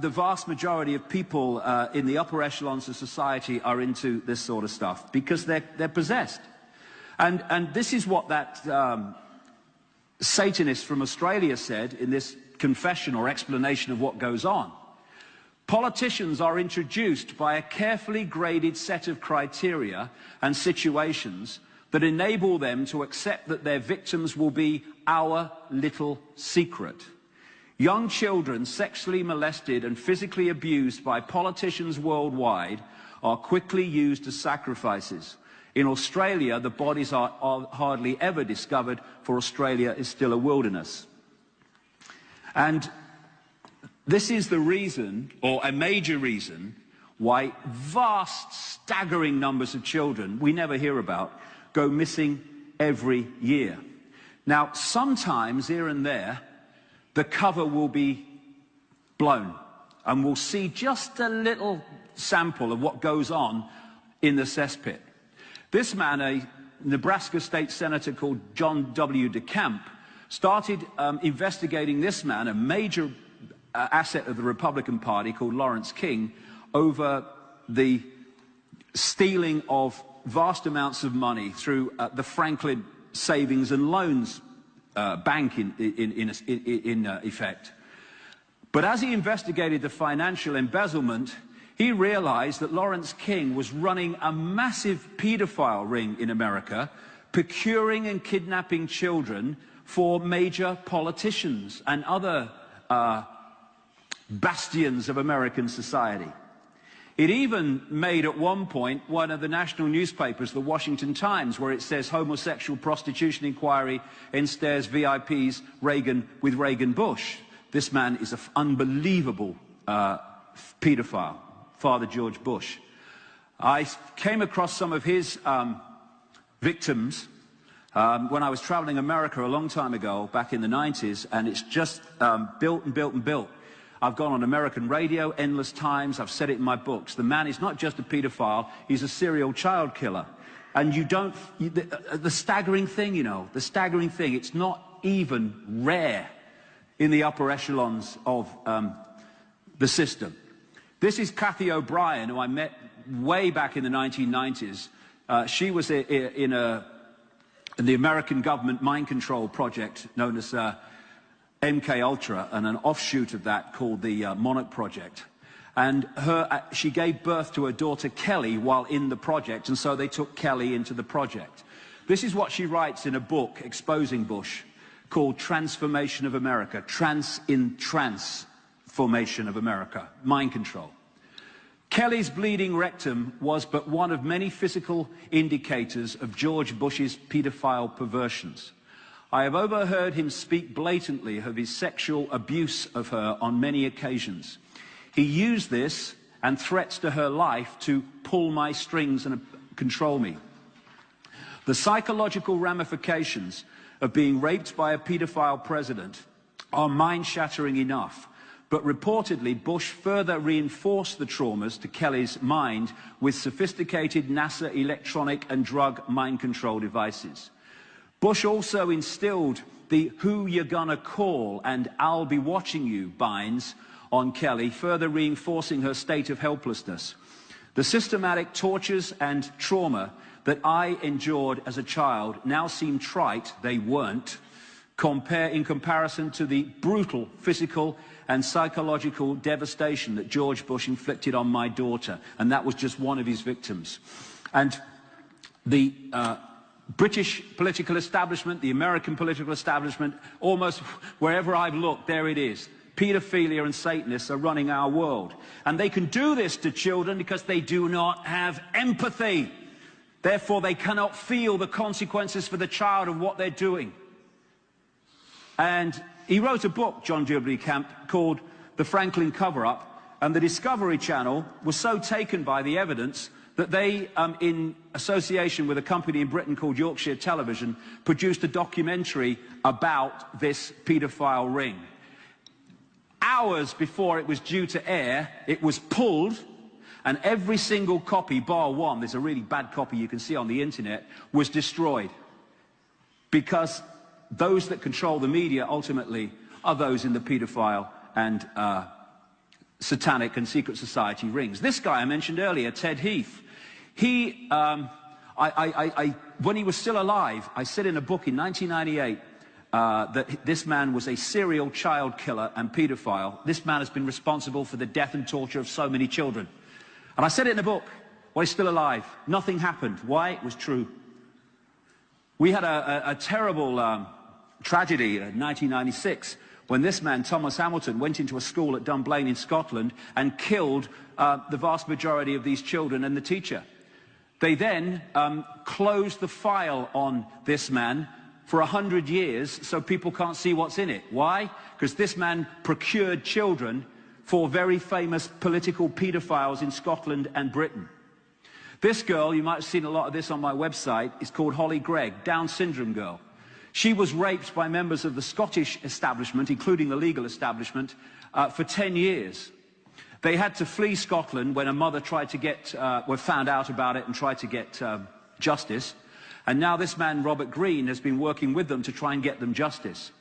the vast majority of people in the upper echelons of society are into this sort of stuff, because they're possessed. And this is what that Satanist from Australia said in this confession or explanation of what goes on. Politicians are introduced by a carefully graded set of criteria and situations that enable them to accept that their victims will be our little secret. Young children sexually molested and physically abused by politicians worldwide are quickly used as sacrifices. In Australia, the bodies are hardly ever discovered, for Australia is still a wilderness. And this is the reason, or a major reason, why vast, staggering numbers of children we never hear about go missing every year. Now, sometimes here and there, the cover will be blown, and we'll see just a little sample of what goes on in the cesspit. This man, a Nebraska state senator called John W. DeCamp, started investigating this man, a major asset of the Republican Party called Lawrence King, over the stealing of vast amounts of money through the Franklin Savings and Loans Bank in effect. But as he investigated the financial embezzlement, he realized that Lawrence King was running a massive pedophile ring in America, procuring and kidnapping children for major politicians and other bastions of American society. It even made at one point one of the national newspapers, the Washington Times, where it says homosexual prostitution inquiry ensnares VIPs with Reagan Bush. This man is an unbelievable pedophile, Father George Bush. I came across some of his victims when I was traveling America a long time ago, back in the 90s, and it's just built and built and built. I've gone on American radio endless times. I've said it in my books. The man is not just a pedophile, he's a serial child killer. And the staggering thing, you know, it's not even rare in the upper echelons of the system. This is Kathy O'Brien, who I met way back in the 1990s. She was in the American government mind control project known as MK Ultra, and an offshoot of that called the Monarch Project. And she gave birth to her daughter Kelly while in the project, and so they took Kelly into the project. This is what she writes in a book exposing Bush called Transformation of America, Transformation of America, Mind Control. Kelly's bleeding rectum was but one of many physical indicators of George Bush's pedophile perversions. I have overheard him speak blatantly of his sexual abuse of her on many occasions. He used this and threats to her life to pull my strings and control me. The psychological ramifications of being raped by a pedophile president are mind-shattering enough, but reportedly Bush further reinforced the traumas to Kelly's mind with sophisticated NASA electronic and drug mind control devices. Bush also instilled the "who you're gonna call" and "I'll be watching you" binds on Kelly, further reinforcing her state of helplessness. The systematic tortures and trauma that I endured as a child now seem trite, they weren't, in comparison to the brutal physical and psychological devastation that George Bush inflicted on my daughter, and that was just one of his victims. And the British political establishment, the American political establishment, almost wherever I've looked, there it is. Pedophilia and Satanists are running our world. And they can do this to children because they do not have empathy. Therefore, they cannot feel the consequences for the child of what they're doing. And he wrote a book, John W. Camp, called The Franklin Cover-Up, and the Discovery Channel was so taken by the evidence that they, in association with a company in Britain called Yorkshire Television, produced a documentary about this paedophile ring. Hours before it was due to air, it was pulled, and every single copy, bar one, there's a really bad copy you can see on the internet, was destroyed. Because those that control the media, ultimately, are those in the paedophile and satanic and secret society rings. This guy I mentioned earlier, Ted Heath, he, when he was still alive, I said in a book in 1998, that this man was a serial child killer and paedophile. This man has been responsible for the death and torture of so many children. And I said it in a book while he's still alive. Nothing happened. Why? It was true. We had a terrible tragedy in 1996 when this man, Thomas Hamilton, went into a school at Dunblane in Scotland and killed the vast majority of these children and the teacher. They then closed the file on this man for 100 years so people can't see what's in it. Why? Because this man procured children for very famous political paedophiles in Scotland and Britain. This girl, you might have seen a lot of this on my website, is called Holly Gregg, Down syndrome girl. She was raped by members of the Scottish establishment, including the legal establishment, for 10 years. They had to flee Scotland when a mother tried to get, found out about it and tried to get justice. And now this man, Robert Greene, has been working with them to try and get them justice.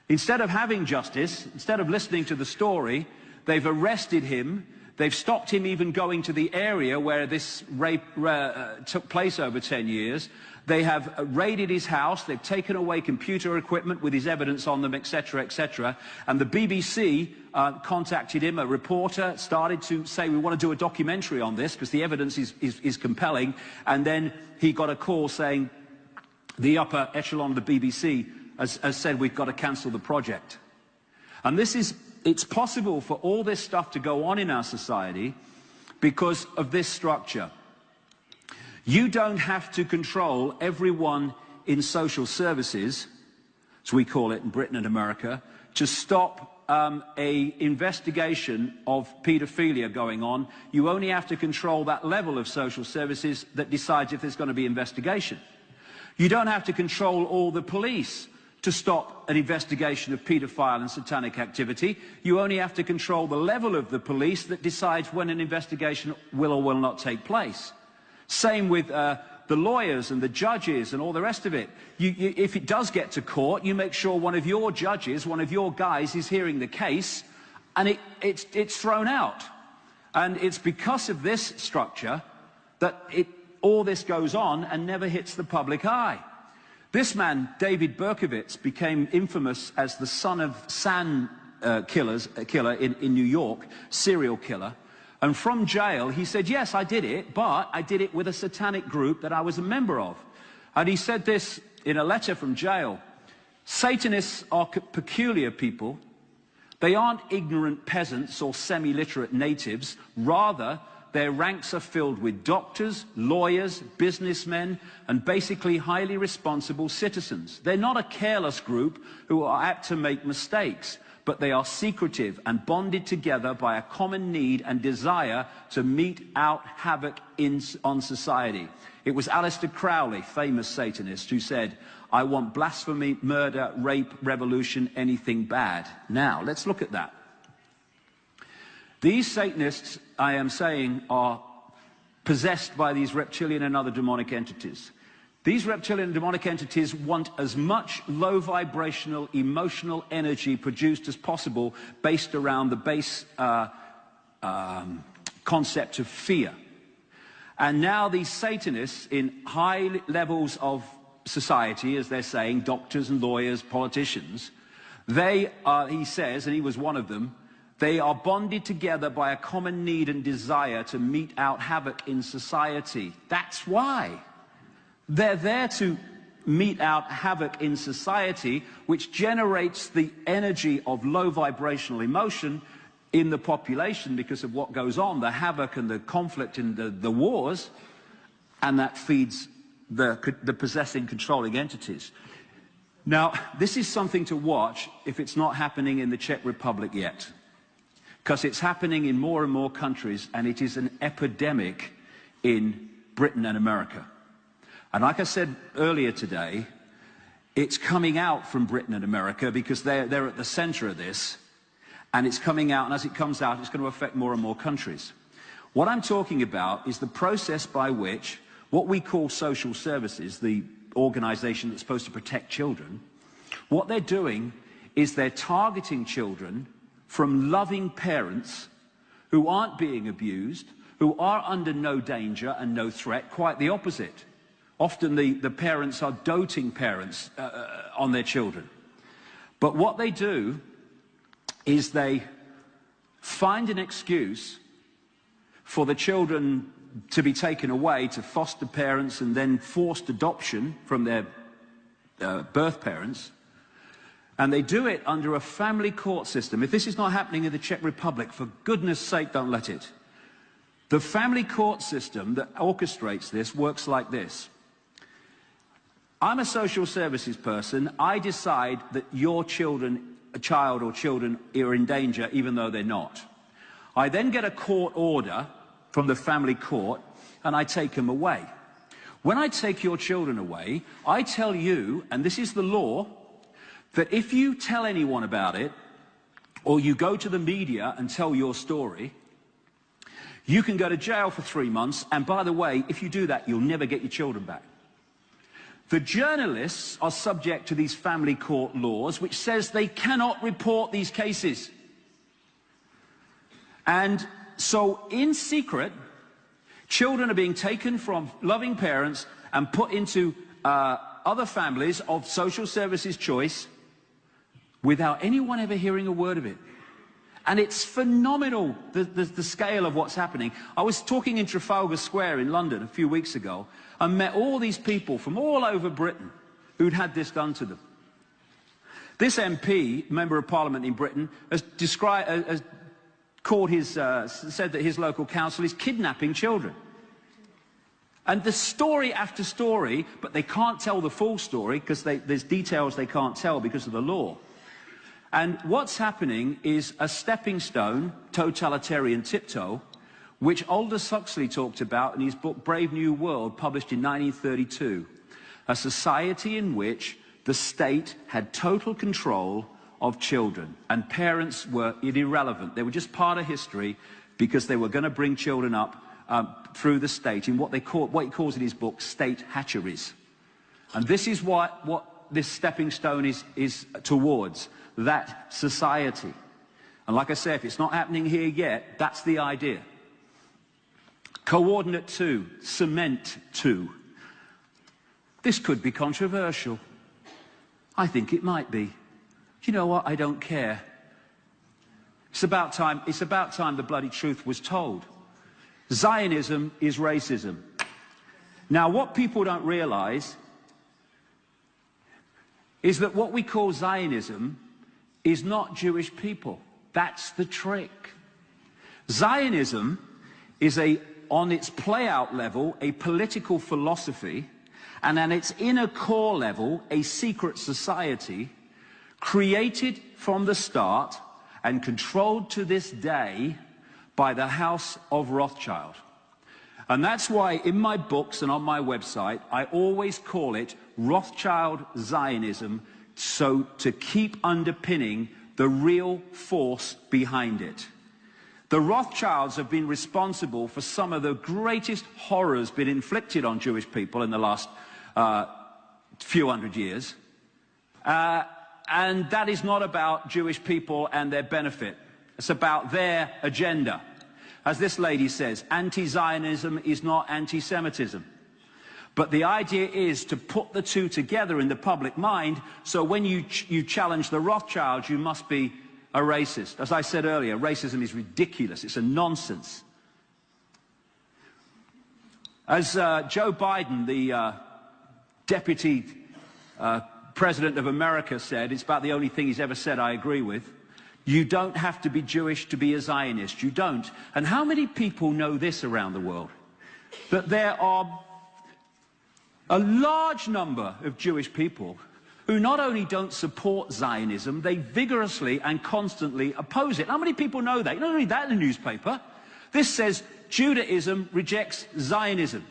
Instead of having justice, instead of listening to the story, they've arrested him. They've stopped him even going to the area where this rape took place over 10 years. They have raided his house. They've taken away computer equipment with his evidence on them, etc., etc. And the BBC contacted him. A reporter started to say, we want to do a documentary on this because the evidence is compelling. And then he got a call saying the upper echelon of the BBC has said we've got to cancel the project. And it's possible for all this stuff to go on in our society because of this structure. You don't have to control everyone in social services, as we call it in Britain and America, to stop an investigation of paedophilia going on. You only have to control that level of social services that decides if there's going to be investigation. You don't have to control all the police to stop an investigation of paedophile and satanic activity. You only have to control the level of the police that decides when an investigation will or will not take place. Same with the lawyers and the judges and all the rest of it. If it does get to court, you make sure one of your judges, one of your guys is hearing the case, and it's thrown out. And it's because of this structure that all this goes on and never hits the public eye. This man, David Berkowitz, became infamous as the son of San killer in New York, serial killer. And from jail, he said, yes, I did it, but I did it with a satanic group that I was a member of. And he said this in a letter from jail. Satanists are peculiar people. They aren't ignorant peasants or semi-literate natives. Rather, their ranks are filled with doctors, lawyers, businessmen, and basically highly responsible citizens. They're not a careless group who are apt to make mistakes, but they are secretive and bonded together by a common need and desire to mete out havoc on society. It was Aleister Crowley, famous Satanist, who said, I want blasphemy, murder, rape, revolution, anything bad. Now, let's look at that. These Satanists, I am saying, are possessed by these reptilian and other demonic entities. These reptilian and demonic entities want as much low vibrational, emotional energy produced as possible based around the base concept of fear. And now these Satanists in high levels of society, as they're saying, doctors and lawyers, politicians, they are, he says, and he was one of them, they are bonded together by a common need and desire to mete out havoc in society. That's why. They're there to mete out havoc in society, which generates the energy of low vibrational emotion in the population because of what goes on, the havoc and the conflict and the wars, and that feeds the possessing, controlling entities. Now, this is something to watch if it's not happening in the Czech Republic yet, because it's happening in more and more countries, and it is an epidemic in Britain and America. And like I said earlier today, it's coming out from Britain and America because they're at the center of this, and it's coming out, and as it comes out, it's going to affect more and more countries. What I'm talking about is the process by which what we call social services, the organization that's supposed to protect children, what they're doing is they're targeting children from loving parents who aren't being abused, who are under no danger and no threat, quite the opposite. Often the parents are doting parents on their children. But what they do is they find an excuse for the children to be taken away to foster parents and then forced adoption from their birth parents. And they do it under a family court system. If this is not happening in the Czech Republic, for goodness sake, don't let it. The family court system that orchestrates this works like this. I'm a social services person. I decide that your children, a child or children, are in danger even though they're not. I then get a court order from the family court and I take them away. When I take your children away, I tell you, and this is the law, that if you tell anyone about it, or you go to the media and tell your story, you can go to jail for 3 months, and by the way, if you do that, you'll never get your children back. The journalists are subject to these family court laws, which says they cannot report these cases. And so, in secret, children are being taken from loving parents and put into other families of social services choice without anyone ever hearing a word of it. And it's phenomenal, the scale of what's happening. I was talking in Trafalgar Square in London a few weeks ago and met all these people from all over Britain who'd had this done to them. This MP, Member of Parliament in Britain, has said that his local council is kidnapping children. And the story after story, but they can't tell the full story because there's details they can't tell because of the law. And what's happening is a stepping stone, totalitarian tiptoe, which Aldous Huxley talked about in his book Brave New World, published in 1932. A society in which the state had total control of children, and parents were irrelevant. They were just part of history because they were going to bring children up through the state in what he calls in his book, state hatcheries. And this is what this stepping stone is towards, that society. And like I say, if it's not happening here yet, that's the idea. Coordinate 2, cement 2. This could be controversial. I think it might be. You know what? I don't care. It's about time the bloody truth was told. Zionism is racism. Now, what people don't realize is that what we call Zionism is not Jewish people. That's the trick. Zionism is on its play-out level, a political philosophy, and on its inner core level, a secret society created from the start and controlled to this day by the House of Rothschild. And that's why in my books and on my website, I always call it Rothschild Zionism, so to keep underpinning the real force behind it. The Rothschilds have been responsible for some of the greatest horrors been inflicted on Jewish people in the last few hundred years. And that is not about Jewish people and their benefit. It's about their agenda. As this lady says, anti-Zionism is not anti-Semitism. But the idea is to put the two together in the public mind, so when you challenge the Rothschilds, you must be a racist. As I said earlier, racism is ridiculous. It's a nonsense. As Joe Biden, the deputy president of America, said, it's about the only thing he's ever said I agree with, you don't have to be Jewish to be a Zionist. You don't. And how many people know this around the world? That there are a large number of Jewish people who not only don't support Zionism, they vigorously and constantly oppose it. How many people know that? You don't read that in the newspaper. This says Judaism rejects Zionism.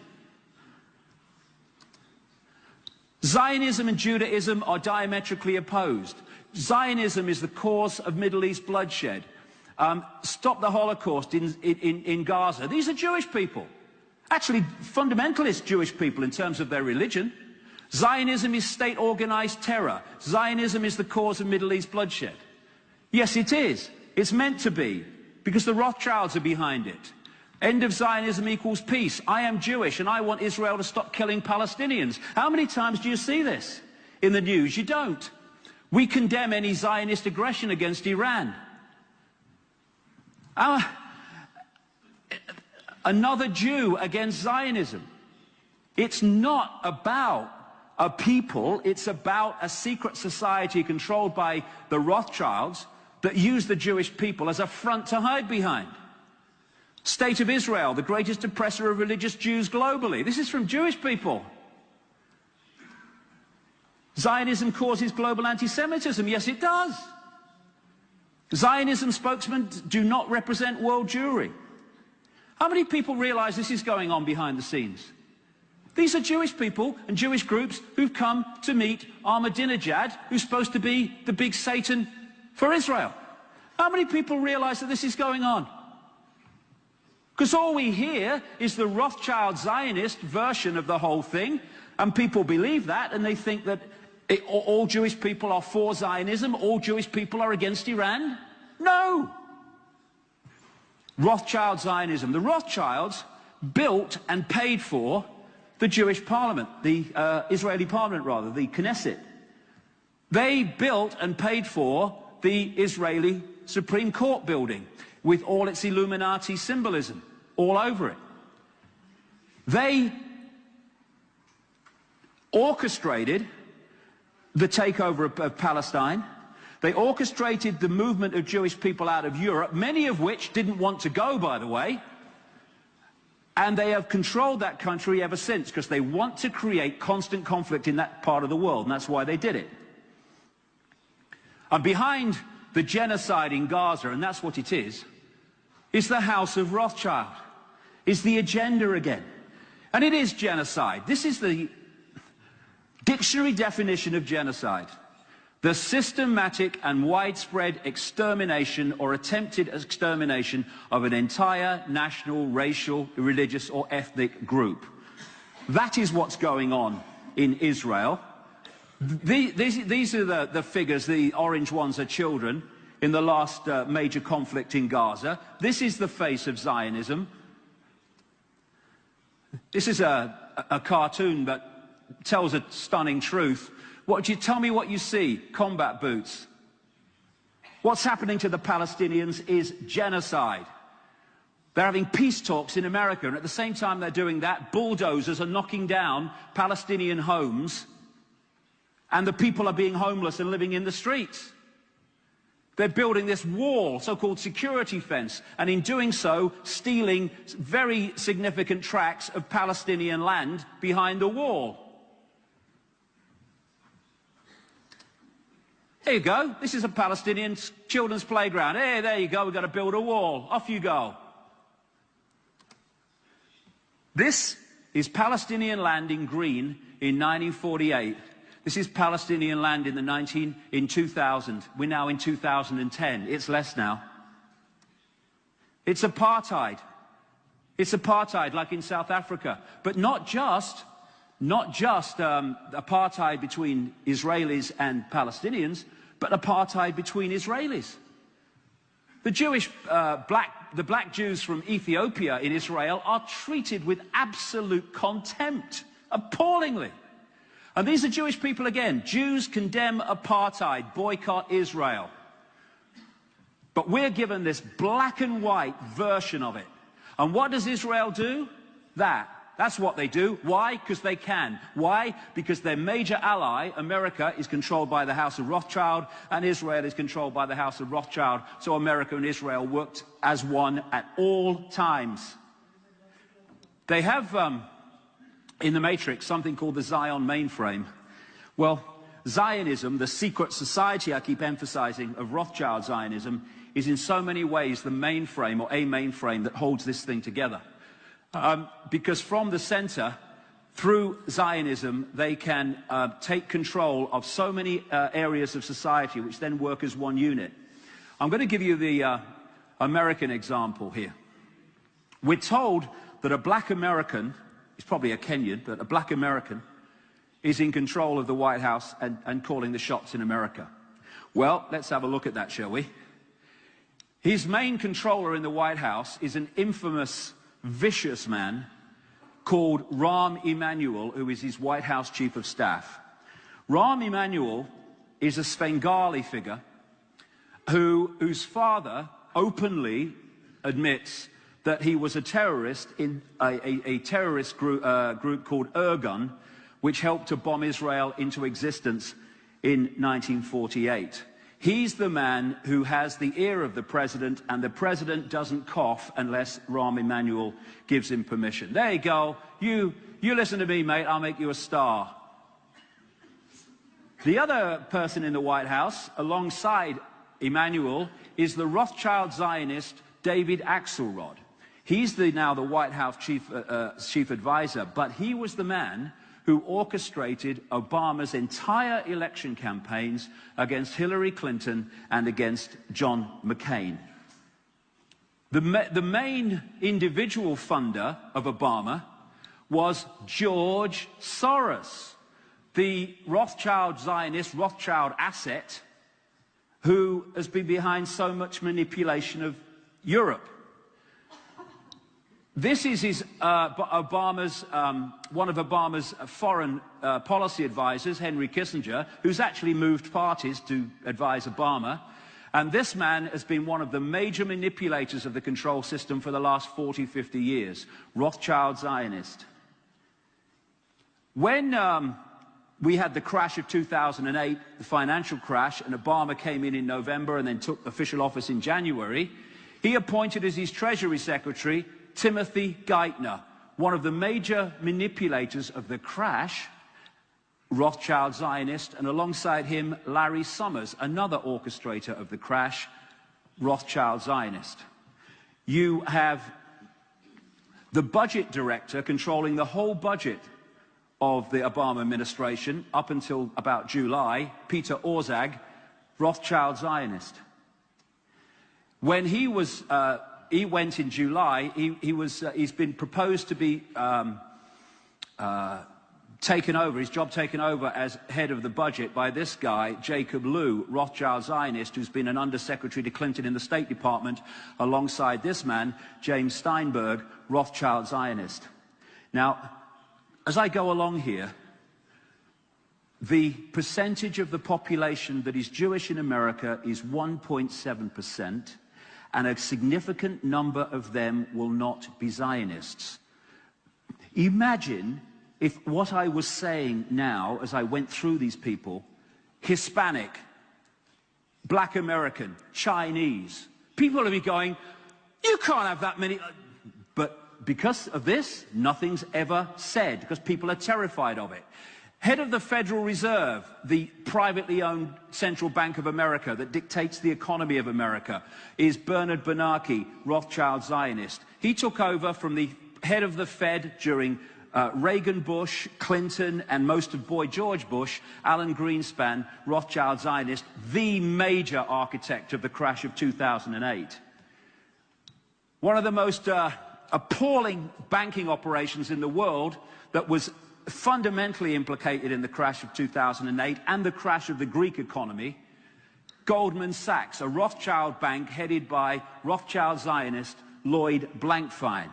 Zionism and Judaism are diametrically opposed. Zionism is the cause of Middle East bloodshed. Stop the Holocaust in Gaza. These are Jewish people. Actually, fundamentalist Jewish people in terms of their religion. Zionism is state-organized terror. Zionism is the cause of Middle East bloodshed. Yes, it is. It's meant to be, because the Rothschilds are behind it. End of Zionism equals peace. I am Jewish and I want Israel to stop killing Palestinians. How many times do you see this in the news? You don't. We condemn any Zionist aggression against Iran. Another Jew against Zionism. It's not about a people, it's about a secret society controlled by the Rothschilds that use the Jewish people as a front to hide behind. State of Israel, the greatest oppressor of religious Jews globally. This is from Jewish people. Zionism causes global anti-Semitism. Yes, it does. Zionism spokesmen do not represent world Jewry. How many people realize this is going on behind the scenes? These are Jewish people and Jewish groups who've come to meet Ahmadinejad, who's supposed to be the big Satan for Israel. How many people realize that this is going on? Because all we hear is the Rothschild Zionist version of the whole thing, and people believe that, and they think that all Jewish people are for Zionism, all Jewish people are against Iran. No! Rothschild Zionism. The Rothschilds built and paid for the Jewish parliament, the Israeli parliament rather, the Knesset. They built and paid for the Israeli Supreme Court building with all its Illuminati symbolism all over it. They orchestrated the takeover of Palestine. They orchestrated the movement of Jewish people out of Europe, many of which didn't want to go, by the way. And they have controlled that country ever since, because they want to create constant conflict in that part of the world, and that's why they did it. And behind the genocide in Gaza, and that's what it is the House of Rothschild. Is the agenda again. And it is genocide. This is the dictionary definition of genocide. The systematic and widespread extermination or attempted extermination of an entire national, racial, religious or ethnic group. That is what's going on in Israel. These are the figures. The orange ones are children in the last major conflict in Gaza. This is the face of Zionism. This is a cartoon that tells a stunning truth. Tell me what you see. Combat boots. What's happening to the Palestinians is genocide. They're having peace talks in America, and at the same time they're doing that, bulldozers are knocking down Palestinian homes, and the people are being homeless and living in the streets. They're building this wall, so-called security fence, and in doing so, stealing very significant tracts of Palestinian land behind the wall. There you go. This is a Palestinian children's playground. Hey, there you go. We've got to build a wall. Off you go. This is Palestinian land in green in 1948. This is Palestinian land in 2000. We're now in 2010. It's less now. It's apartheid. It's apartheid like in South Africa. But not just apartheid between Israelis and Palestinians, but apartheid between Israelis. The black Jews from Ethiopia in Israel are treated with absolute contempt, appallingly. And these are Jewish people again. Jews condemn apartheid, boycott Israel. But we're given this black and white version of it. And what does Israel do? That's what they do. Why? Because they can. Why? Because their major ally, America, is controlled by the House of Rothschild, and Israel is controlled by the House of Rothschild. So America and Israel worked as one at all times. They have, in the Matrix, something called the Zion mainframe. Well, Zionism, the secret society I keep emphasizing of Rothschild Zionism, is in so many ways the mainframe, or a mainframe, that holds this thing together. Because from the center, through Zionism, they can take control of so many areas of society, which then work as one unit. I'm going to give you the American example here. We're told that a black American, he's probably a Kenyan, but a black American, is in control of the White House and calling the shots in America. Well, let's have a look at that, shall we? His main controller in the White House is an infamous, vicious man called Rahm Emanuel, who is his White House Chief of Staff. Rahm Emanuel is a Svengali figure whose father openly admits that he was a terrorist in a terrorist group called Irgun, which helped to bomb Israel into existence in 1948. He's the man who has the ear of the president, and the president doesn't cough unless Rahm Emanuel gives him permission. There you go. You listen to me, mate. I'll make you a star. The other person in the White House, alongside Emanuel, is the Rothschild Zionist David Axelrod. He's now the White House chief advisor, but he was the man who orchestrated Obama's entire election campaigns against Hillary Clinton and against John McCain. The main individual funder of Obama was George Soros, the Rothschild Zionist, Rothschild asset, who has been behind so much manipulation of Europe. This is one of Obama's foreign policy advisors, Henry Kissinger, who's actually moved parties to advise Obama. And this man has been one of the major manipulators of the control system for the last 40, 50 years, Rothschild Zionist. When we had the crash of 2008, the financial crash, and Obama came in November and then took official office in January, he appointed as his Treasury Secretary Timothy Geithner, one of the major manipulators of the crash, Rothschild Zionist, and alongside him, Larry Summers, another orchestrator of the crash, Rothschild Zionist. You have the budget director controlling the whole budget of the Obama administration up until about July, Peter Orszag, Rothschild Zionist. When he went in July. He's been proposed to be taken over, his job taken over as head of the budget by this guy, Jacob Lew, Rothschild Zionist, who's been an undersecretary to Clinton in the State Department, alongside this man, James Steinberg, Rothschild Zionist. Now, as I go along here, the percentage of the population that is Jewish in America is 1.7%, and a significant number of them will not be Zionists. Imagine if what I was saying now, as I went through these people, Hispanic, Black American, Chinese, people will be going, you can't have that many. But because of this, nothing's ever said, because people are terrified of it. Head of the Federal Reserve, the privately owned Central Bank of America that dictates the economy of America, is Bernard Bernanke, Rothschild Zionist. He took over from the head of the Fed during Reagan, Bush, Clinton, and most of Boy George Bush, Alan Greenspan, Rothschild Zionist, the major architect of the crash of 2008. One of the most appalling banking operations in the world that was fundamentally implicated in the crash of 2008 and the crash of the Greek economy, Goldman Sachs, a Rothschild bank headed by Rothschild Zionist Lloyd Blankfein.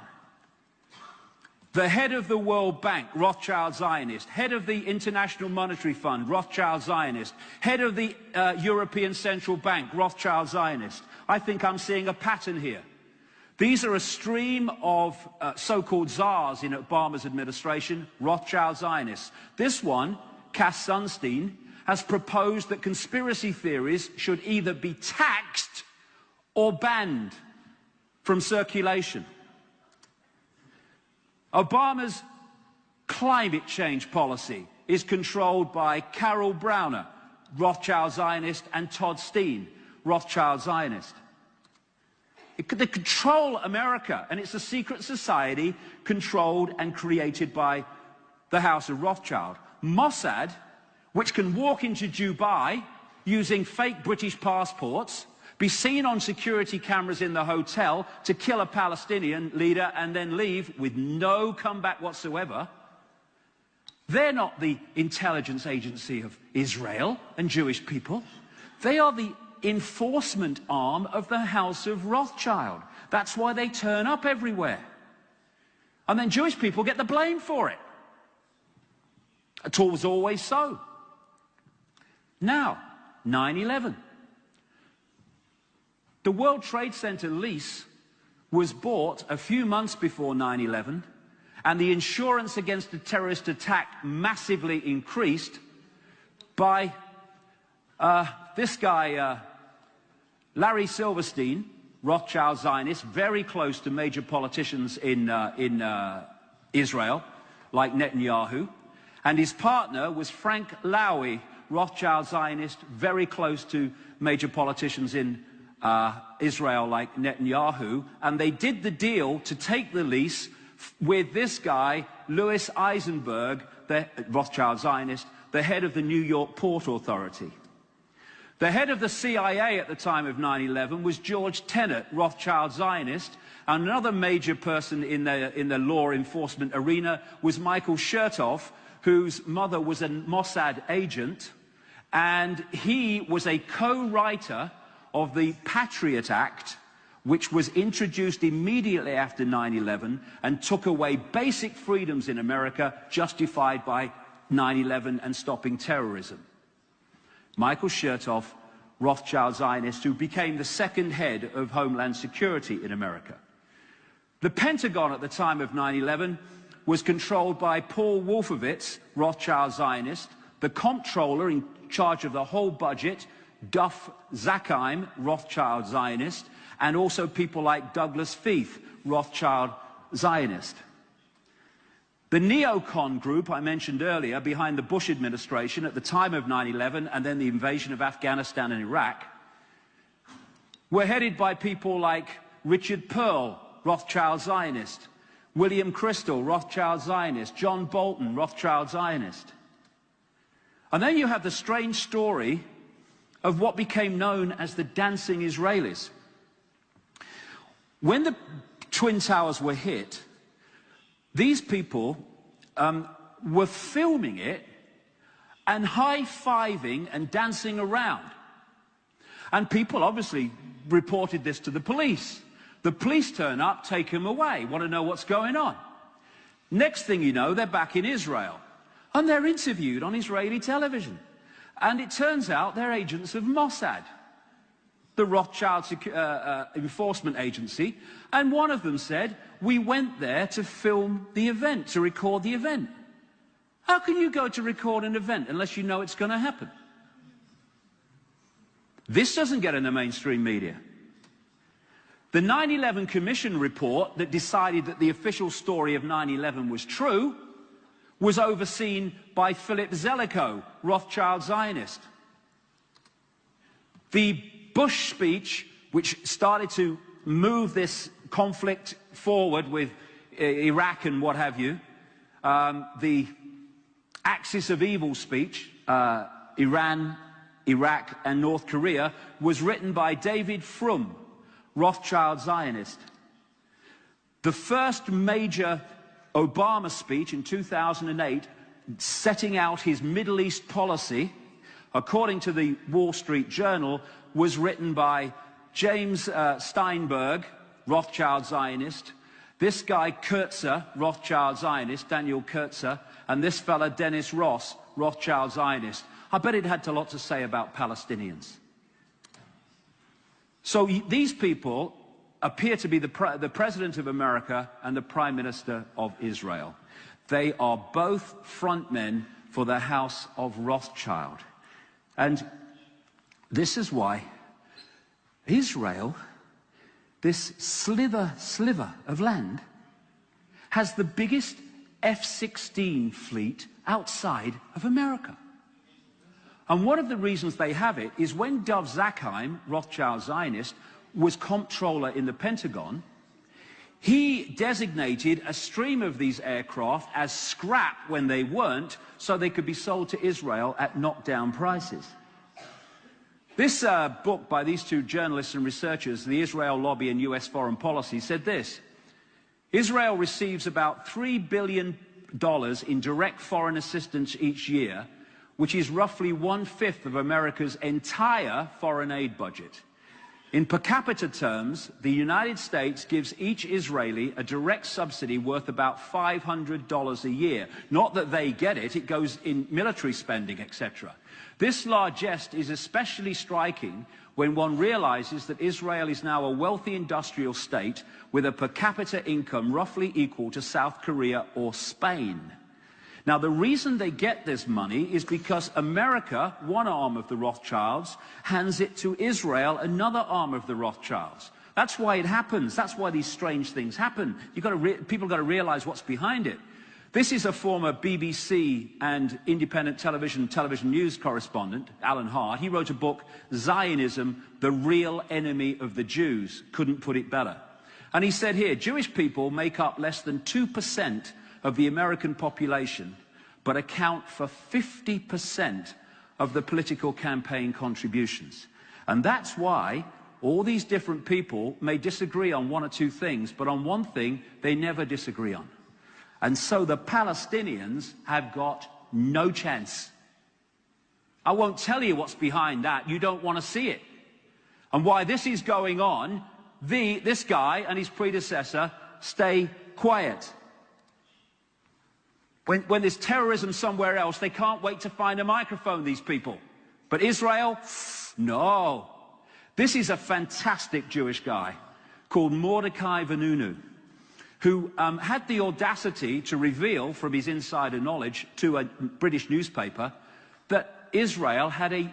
The head of the World Bank, Rothschild Zionist. Head of the International Monetary Fund, Rothschild Zionist. Head of the European Central Bank, Rothschild Zionist. I think I'm seeing a pattern here. These are a stream of so-called czars in Obama's administration, Rothschild Zionists. This one, Cass Sunstein, has proposed that conspiracy theories should either be taxed or banned from circulation. Obama's climate change policy is controlled by Carol Browner, Rothschild Zionist, and Todd Steen, Rothschild Zionist. They control America, and it's a secret society controlled and created by the House of Rothschild. Mossad, which can walk into Dubai using fake British passports, be seen on security cameras in the hotel to kill a Palestinian leader and then leave with no comeback whatsoever. They're not the intelligence agency of Israel and Jewish people. They are the enforcement arm of the House of Rothschild. That's why they turn up everywhere. And then Jewish people get the blame for it. It was always so. Now, 9/11. The World Trade Center lease was bought a few months before 9/11, and the insurance against a terrorist attack massively increased by this guy, Larry Silverstein, Rothschild Zionist, very close to major politicians in Israel, like Netanyahu, and his partner was Frank Lowy, Rothschild Zionist, very close to major politicians in Israel, like Netanyahu, and they did the deal to take the lease with this guy, Louis Eisenberg, the Rothschild Zionist, the head of the New York Port Authority. The head of the CIA at the time of 9/11 was George Tenet, Rothschild Zionist, and another major person in the law enforcement arena was Michael Chertoff, whose mother was a Mossad agent, and he was a co-writer of the Patriot Act, which was introduced immediately after 9/11 and took away basic freedoms in America justified by 9/11 and stopping terrorism. Michael Chertoff, Rothschild Zionist, who became the second head of Homeland Security in America. The Pentagon at the time of 9/11 was controlled by Paul Wolfowitz, Rothschild Zionist, the comptroller in charge of the whole budget, Duff Zakheim, Rothschild Zionist, and also people like Douglas Feith, Rothschild Zionist. The neocon group I mentioned earlier behind the Bush administration at the time of 9/11 and then the invasion of Afghanistan and Iraq were headed by people like Richard Pearl, Rothschild Zionist, William Crystal, Rothschild Zionist, John Bolton, Rothschild Zionist. And then you have the strange story of what became known as the dancing Israelis. When the Twin Towers were hit, these people were filming it and high-fiving and dancing around. And people obviously reported this to the police. The police turn up, take them away, want to know what's going on. Next thing you know, they're back in Israel. And they're interviewed on Israeli television. And it turns out they're agents of Mossad, the Rothschild enforcement agency. And one of them said, we went there to film the event, to record the event. How can you go to record an event unless you know it's going to happen? This doesn't get in the mainstream media. The 9/11 Commission report that decided that the official story of 9/11 was true was overseen by Philip Zelikow, Rothschild Zionist. The Bush speech, which started to move this conflict forward with Iraq and what have you, the Axis of Evil speech, Iran, Iraq and North Korea, was written by David Frum, Rothschild Zionist. The first major Obama speech in 2008, setting out his Middle East policy, according to the Wall Street Journal, was written by James Steinberg, Rothschild Zionist, this guy Kurtzer, Rothschild Zionist, Daniel Kurtzer, and this fella Dennis Ross, Rothschild Zionist. I bet it had a lot to say about Palestinians. So these people appear to be the President of America and the Prime Minister of Israel. They are both frontmen for the House of Rothschild. And this is why Israel, this sliver of land, has the biggest F-16 fleet outside of America. And one of the reasons they have it is when Dov Zakheim, Rothschild Zionist, was comptroller in the Pentagon, he designated a stream of these aircraft as scrap when they weren't, so they could be sold to Israel at knockdown prices. This book by these two journalists and researchers, The Israel Lobby and US Foreign Policy, said this: Israel receives about $3 billion in direct foreign assistance each year, which is roughly 1/5 of America's entire foreign aid budget. In per capita terms, the United States gives each Israeli a direct subsidy worth about $500 a year. Not that they get it, it goes in military spending, etc. This largesse is especially striking when one realizes that Israel is now a wealthy industrial state with a per capita income roughly equal to South Korea or Spain. Now, the reason they get this money is because America, one arm of the Rothschilds, hands it to Israel, another arm of the Rothschilds. That's why it happens. That's why these strange things happen. People got to realize what's behind it. This is a former BBC and independent television news correspondent, Alan Hart. He wrote a book, Zionism, the Real Enemy of the Jews. Couldn't put it better. And he said here, Jewish people make up less than 2% of the American population, but account for 50% of the political campaign contributions. And that's why all these different people may disagree on one or two things, but on one thing they never disagree on. And so the Palestinians have got no chance. I won't tell you what's behind that. You don't want to see it. And why this is going on, this guy and his predecessor stay quiet. When there's terrorism somewhere else, they can't wait to find a microphone, these people. But Israel, no. This is a fantastic Jewish guy called Mordecai Vanunu, who had the audacity to reveal from his insider knowledge to a British newspaper that Israel had a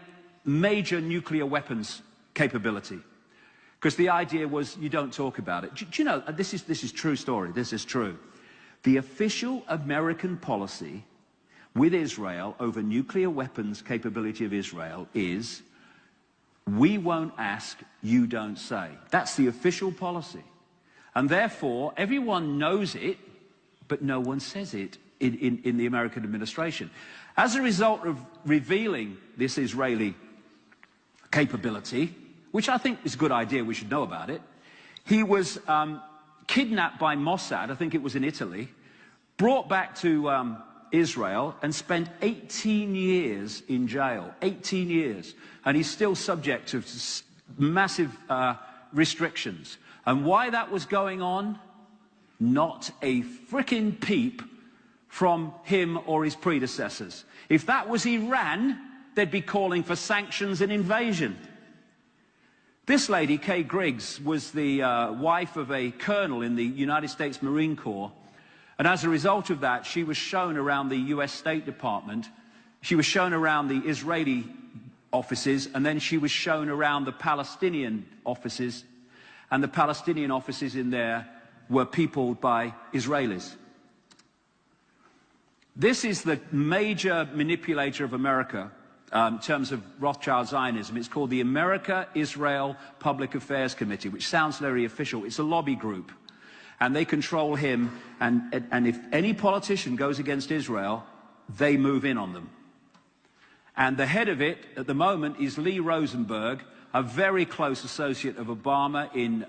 major nuclear weapons capability. Because the idea was, you don't talk about it. Do you know, this is true story, this is true. The official American policy with Israel over nuclear weapons capability of Israel is, we won't ask, you don't say. That's the official policy. And therefore, everyone knows it, but no one says it in the American administration. As a result of revealing this Israeli capability, which I think is a good idea, we should know about it, he was kidnapped by Mossad, I think it was in Italy, brought back to Israel and spent 18 years in jail. 18 years. And he's still subject to massive restrictions. And why that was going on? Not a frickin' peep from him or his predecessors. If that was Iran, they'd be calling for sanctions and invasion. This lady, Kay Griggs, was the wife of a colonel in the United States Marine Corps, and as a result of that, she was shown around the US State Department, she was shown around the Israeli offices, and then she was shown around the Palestinian offices, and the Palestinian offices in there were peopled by Israelis. This is the major manipulator of America in terms of Rothschild Zionism. It's called the America-Israel Public Affairs Committee, which sounds very official. It's a lobby group, and they control him, and if any politician goes against Israel, they move in on them. And the head of it at the moment is Lee Rosenberg, a very close associate of Obama in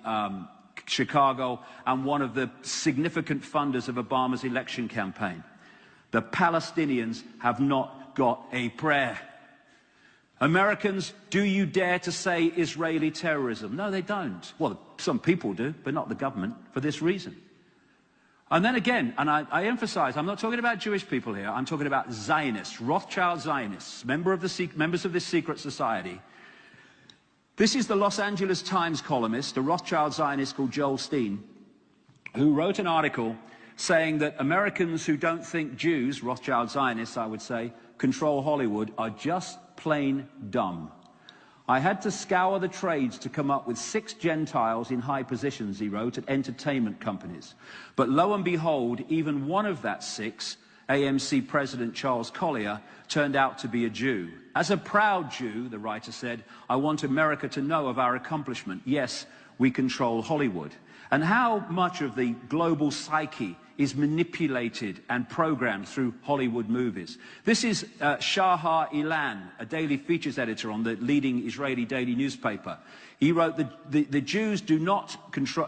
Chicago, and one of the significant funders of Obama's election campaign. The Palestinians have not got a prayer. Americans, do you dare to say Israeli terrorism? No, they don't. Well, some people do, but not the government, for this reason. And then again, and I emphasize, I'm not talking about Jewish people here, I'm talking about Zionists, Rothschild Zionists, members of this secret society. This is the Los Angeles Times columnist, a Rothschild Zionist called Joel Steen, who wrote an article saying that Americans who don't think Jews, Rothschild Zionists I would say, control Hollywood are just plain dumb. I had to scour the trades to come up with 6 Gentiles in high positions, he wrote, at entertainment companies. But lo and behold, even one of that 6, AMC President Charles Collier, turned out to be a Jew. As a proud Jew, the writer said, I want America to know of our accomplishment. Yes, we control Hollywood. And how much of the global psyche is manipulated and programmed through Hollywood movies. This is Shahar Ilan, a daily features editor on the leading Israeli daily newspaper. He wrote, the Jews do not control,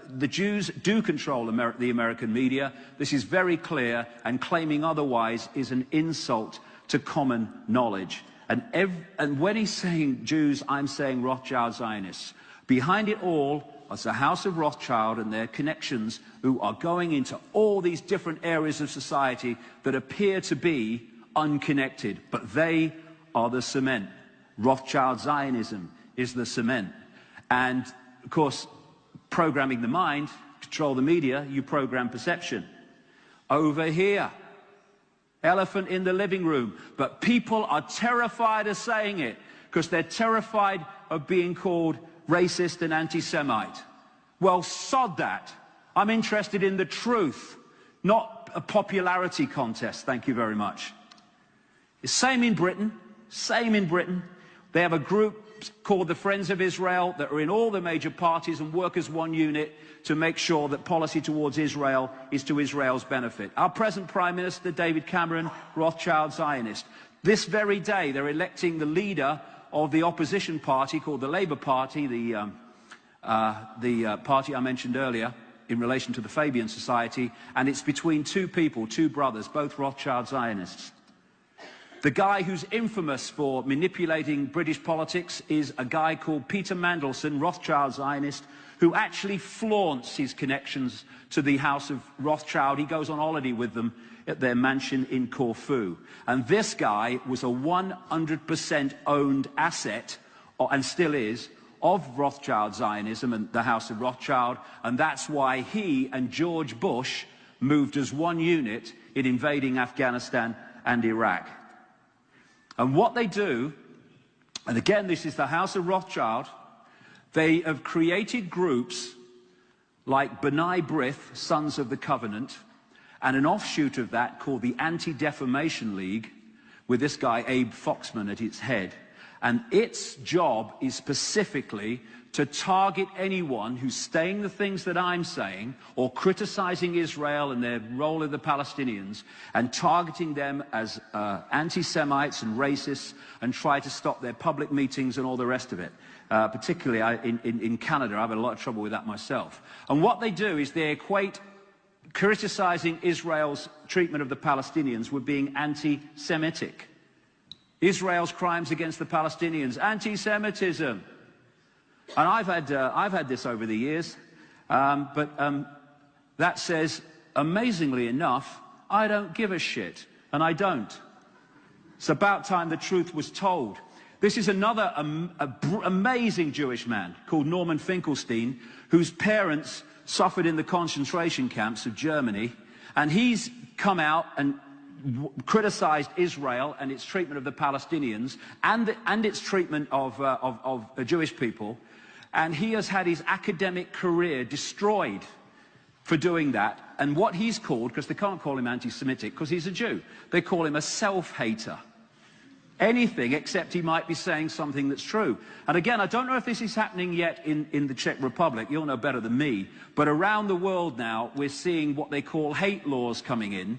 the Jews do control the American media. This is very clear, and claiming otherwise is an insult to common knowledge. And when he's saying Jews, I'm saying Rothschild Zionists. Behind it all, as the House of Rothschild and their connections who are going into all these different areas of society that appear to be unconnected, but they are the cement. Rothschild Zionism is the cement. And, of course, programming the mind, control the media, you program perception. Over here, elephant in the living room, but people are terrified of saying it because they're terrified of being called racist and anti-Semite. Well, sod that. I'm interested in the truth, not a popularity contest. Thank you very much. It's same in Britain. Same in Britain. They have a group called the Friends of Israel that are in all the major parties and work as one unit to make sure that policy towards Israel is to Israel's benefit. Our present Prime Minister, David Cameron, Rothschild Zionist. This very day, they're electing the leader of the opposition party called the Labour Party, the party I mentioned earlier in relation to the Fabian Society, and it's between 2 people, 2 brothers, both Rothschild Zionists. The guy who's infamous for manipulating British politics is a guy called Peter Mandelson, Rothschild Zionist, who actually flaunts his connections to the House of Rothschild. He goes on holiday with them at their mansion in Corfu. And this guy was a 100% owned asset, and still is, of Rothschild Zionism and the House of Rothschild, and that's why he and George Bush moved as one unit in invading Afghanistan and Iraq. And what they do, and again this is the House of Rothschild, they have created groups like B'nai B'rith, Sons of the Covenant, and an offshoot of that called the Anti-Defamation League, with this guy Abe Foxman at its head. And its job is specifically to target anyone who's saying the things that I'm saying, or criticizing Israel and their role in the Palestinians, and targeting them as anti-Semites and racists, and try to stop their public meetings and all the rest of it. Particularly in Canada, I've had a lot of trouble with that myself. And what they do is they equate criticizing Israel's treatment of the Palestinians with being anti-Semitic. Israel's crimes against the Palestinians, anti-Semitism. And I've had this over the years, but that says, amazingly enough, I don't give a shit, and I don't. It's about time the truth was told. This is another amazing Jewish man called Norman Finkelstein, whose parents suffered in the concentration camps of Germany, and he's come out and criticized Israel and its treatment of the Palestinians and its treatment of the Jewish people, and he has had his academic career destroyed for doing that. And what he's called, because they can't call him anti-Semitic because he's a Jew, they call him a self-hater. Anything except he might be saying something that's true. And again, I don't know if this is happening yet in the Czech Republic, you'll know better than me, but around the world now we're seeing what they call hate laws coming in,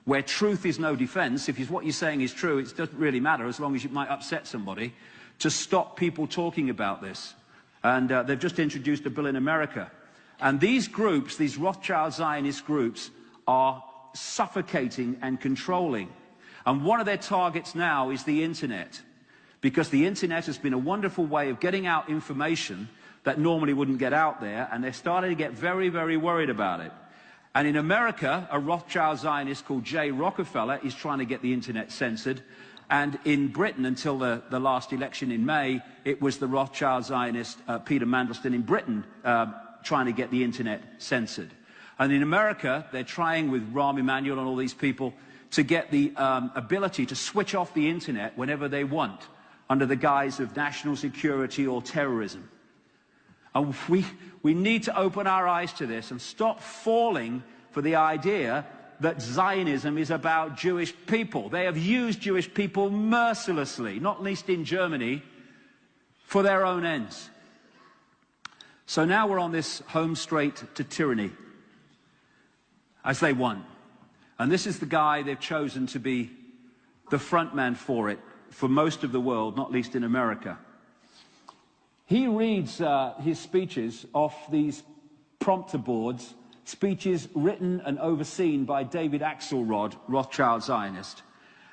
where truth is no defense. If what you're saying is true, it doesn't really matter as long as you might upset somebody, to stop people talking about this. And they've just introduced a bill in America. And these groups, these Rothschild Zionist groups, are suffocating and controlling. And one of their targets now is the internet, because the internet has been a wonderful way of getting out information that normally wouldn't get out there, and they're starting to get very, very worried about it. And in America, a Rothschild Zionist called Jay Rockefeller is trying to get the internet censored. And in Britain, until the last election in May, it was the Rothschild Zionist Peter Mandelstam in Britain trying to get the internet censored. And in America, they're trying with Rahm Emanuel and all these people to get the ability to switch off the internet whenever they want, under the guise of national security or terrorism. And we need to open our eyes to this and stop falling for the idea that Zionism is about Jewish people. They have used Jewish people mercilessly, not least in Germany, for their own ends. So now we're on this home straight to tyranny, as they want. And this is the guy they've chosen to be the front man for it, for most of the world, not least in America. He reads his speeches off these prompter boards, speeches written and overseen by David Axelrod, Rothschild Zionist.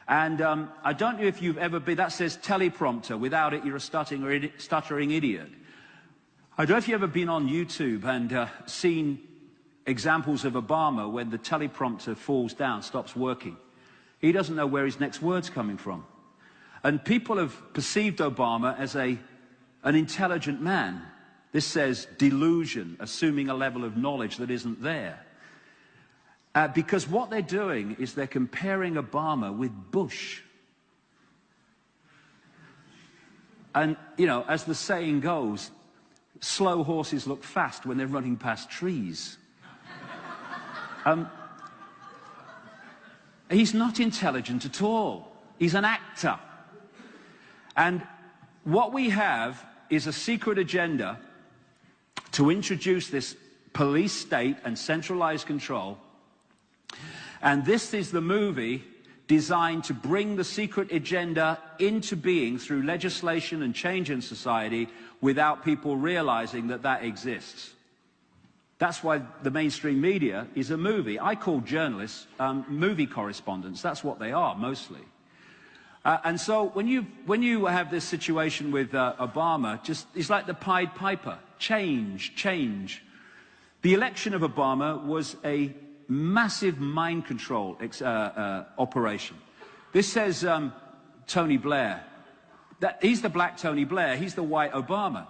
And I don't know if you've ever been, that says teleprompter, without it you're a stuttering idiot. I don't know if you've ever been on YouTube and seen examples of Obama when the teleprompter falls down, stops working. He doesn't know where his next word's coming from. And people have perceived Obama as an intelligent man. This says delusion, assuming a level of knowledge that isn't there. Because what they're doing is they're comparing Obama with Bush. And, you know, as the saying goes, slow horses look fast when they're running past trees. He's not intelligent at all. He's an actor. And what we have is a secret agenda to introduce this police state and centralized control. And this is the movie designed to bring the secret agenda into being through legislation and change in society without people realizing that that exists. That's why the mainstream media is a movie. I call journalists movie correspondents. That's what they are, mostly. And so when you have this situation with Obama, it's like the Pied Piper. Change, change. The election of Obama was a massive mind control operation. This says Tony Blair. He's the black Tony Blair. He's the white Obama.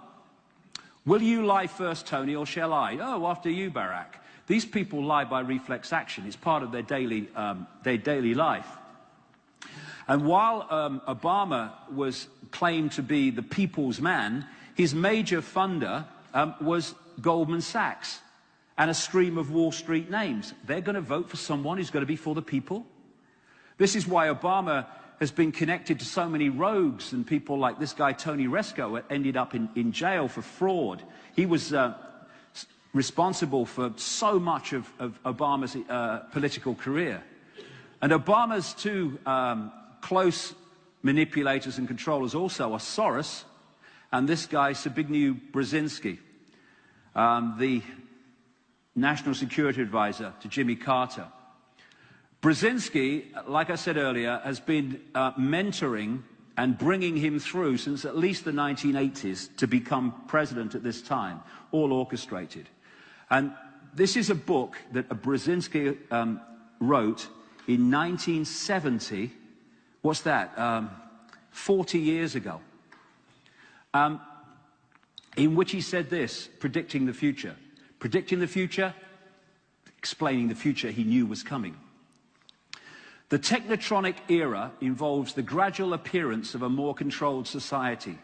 Will you lie first, Tony, or shall I? Oh, after you, Barack. These people lie by reflex action. It's part of their daily life. And while Obama was claimed to be the people's man, his major funder was Goldman Sachs and a stream of Wall Street names. They're going to vote for someone who's going to be for the people. This is why Obama has been connected to so many rogues and people like this guy, Tony Resco, ended up in jail for fraud. He was responsible for so much of Obama's political career. And Obama's two close manipulators and controllers also are Soros and this guy, Zbigniew Brzezinski, the national security advisor to Jimmy Carter. Brzezinski, like I said earlier, has been mentoring and bringing him through since at least the 1980s to become president at this time, all orchestrated. And this is a book that Brzezinski wrote in 1970, what's that, 40 years ago, in which he said this, predicting the future. Predicting the future, explaining the future he knew was coming. The technotronic era involves the gradual appearance of a more controlled society.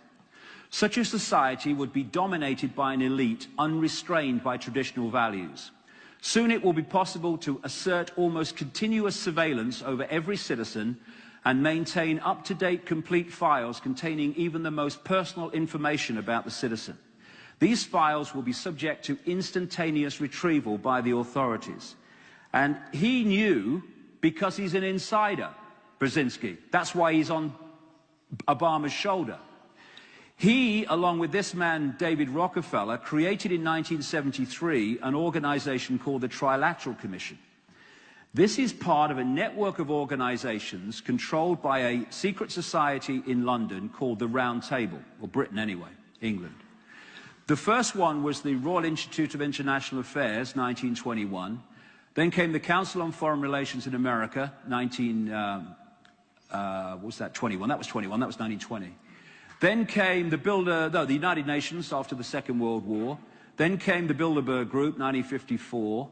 Such a society would be dominated by an elite unrestrained by traditional values. Soon it will be possible to assert almost continuous surveillance over every citizen and maintain up-to-date complete files containing even the most personal information about the citizen. These files will be subject to instantaneous retrieval by the authorities. And he knew, because he's an insider, Brzezinski. That's why he's on Obama's shoulder. He, along with this man, David Rockefeller, created in 1973 an organization called the Trilateral Commission. This is part of a network of organizations controlled by a secret society in London called the Round Table, or Britain anyway, England. The first one was the Royal Institute of International Affairs, 1921. Then came the Council on Foreign Relations in America, 21? That was 1920. Then came the United Nations after the Second World War. Then came the Bilderberg Group, 1954.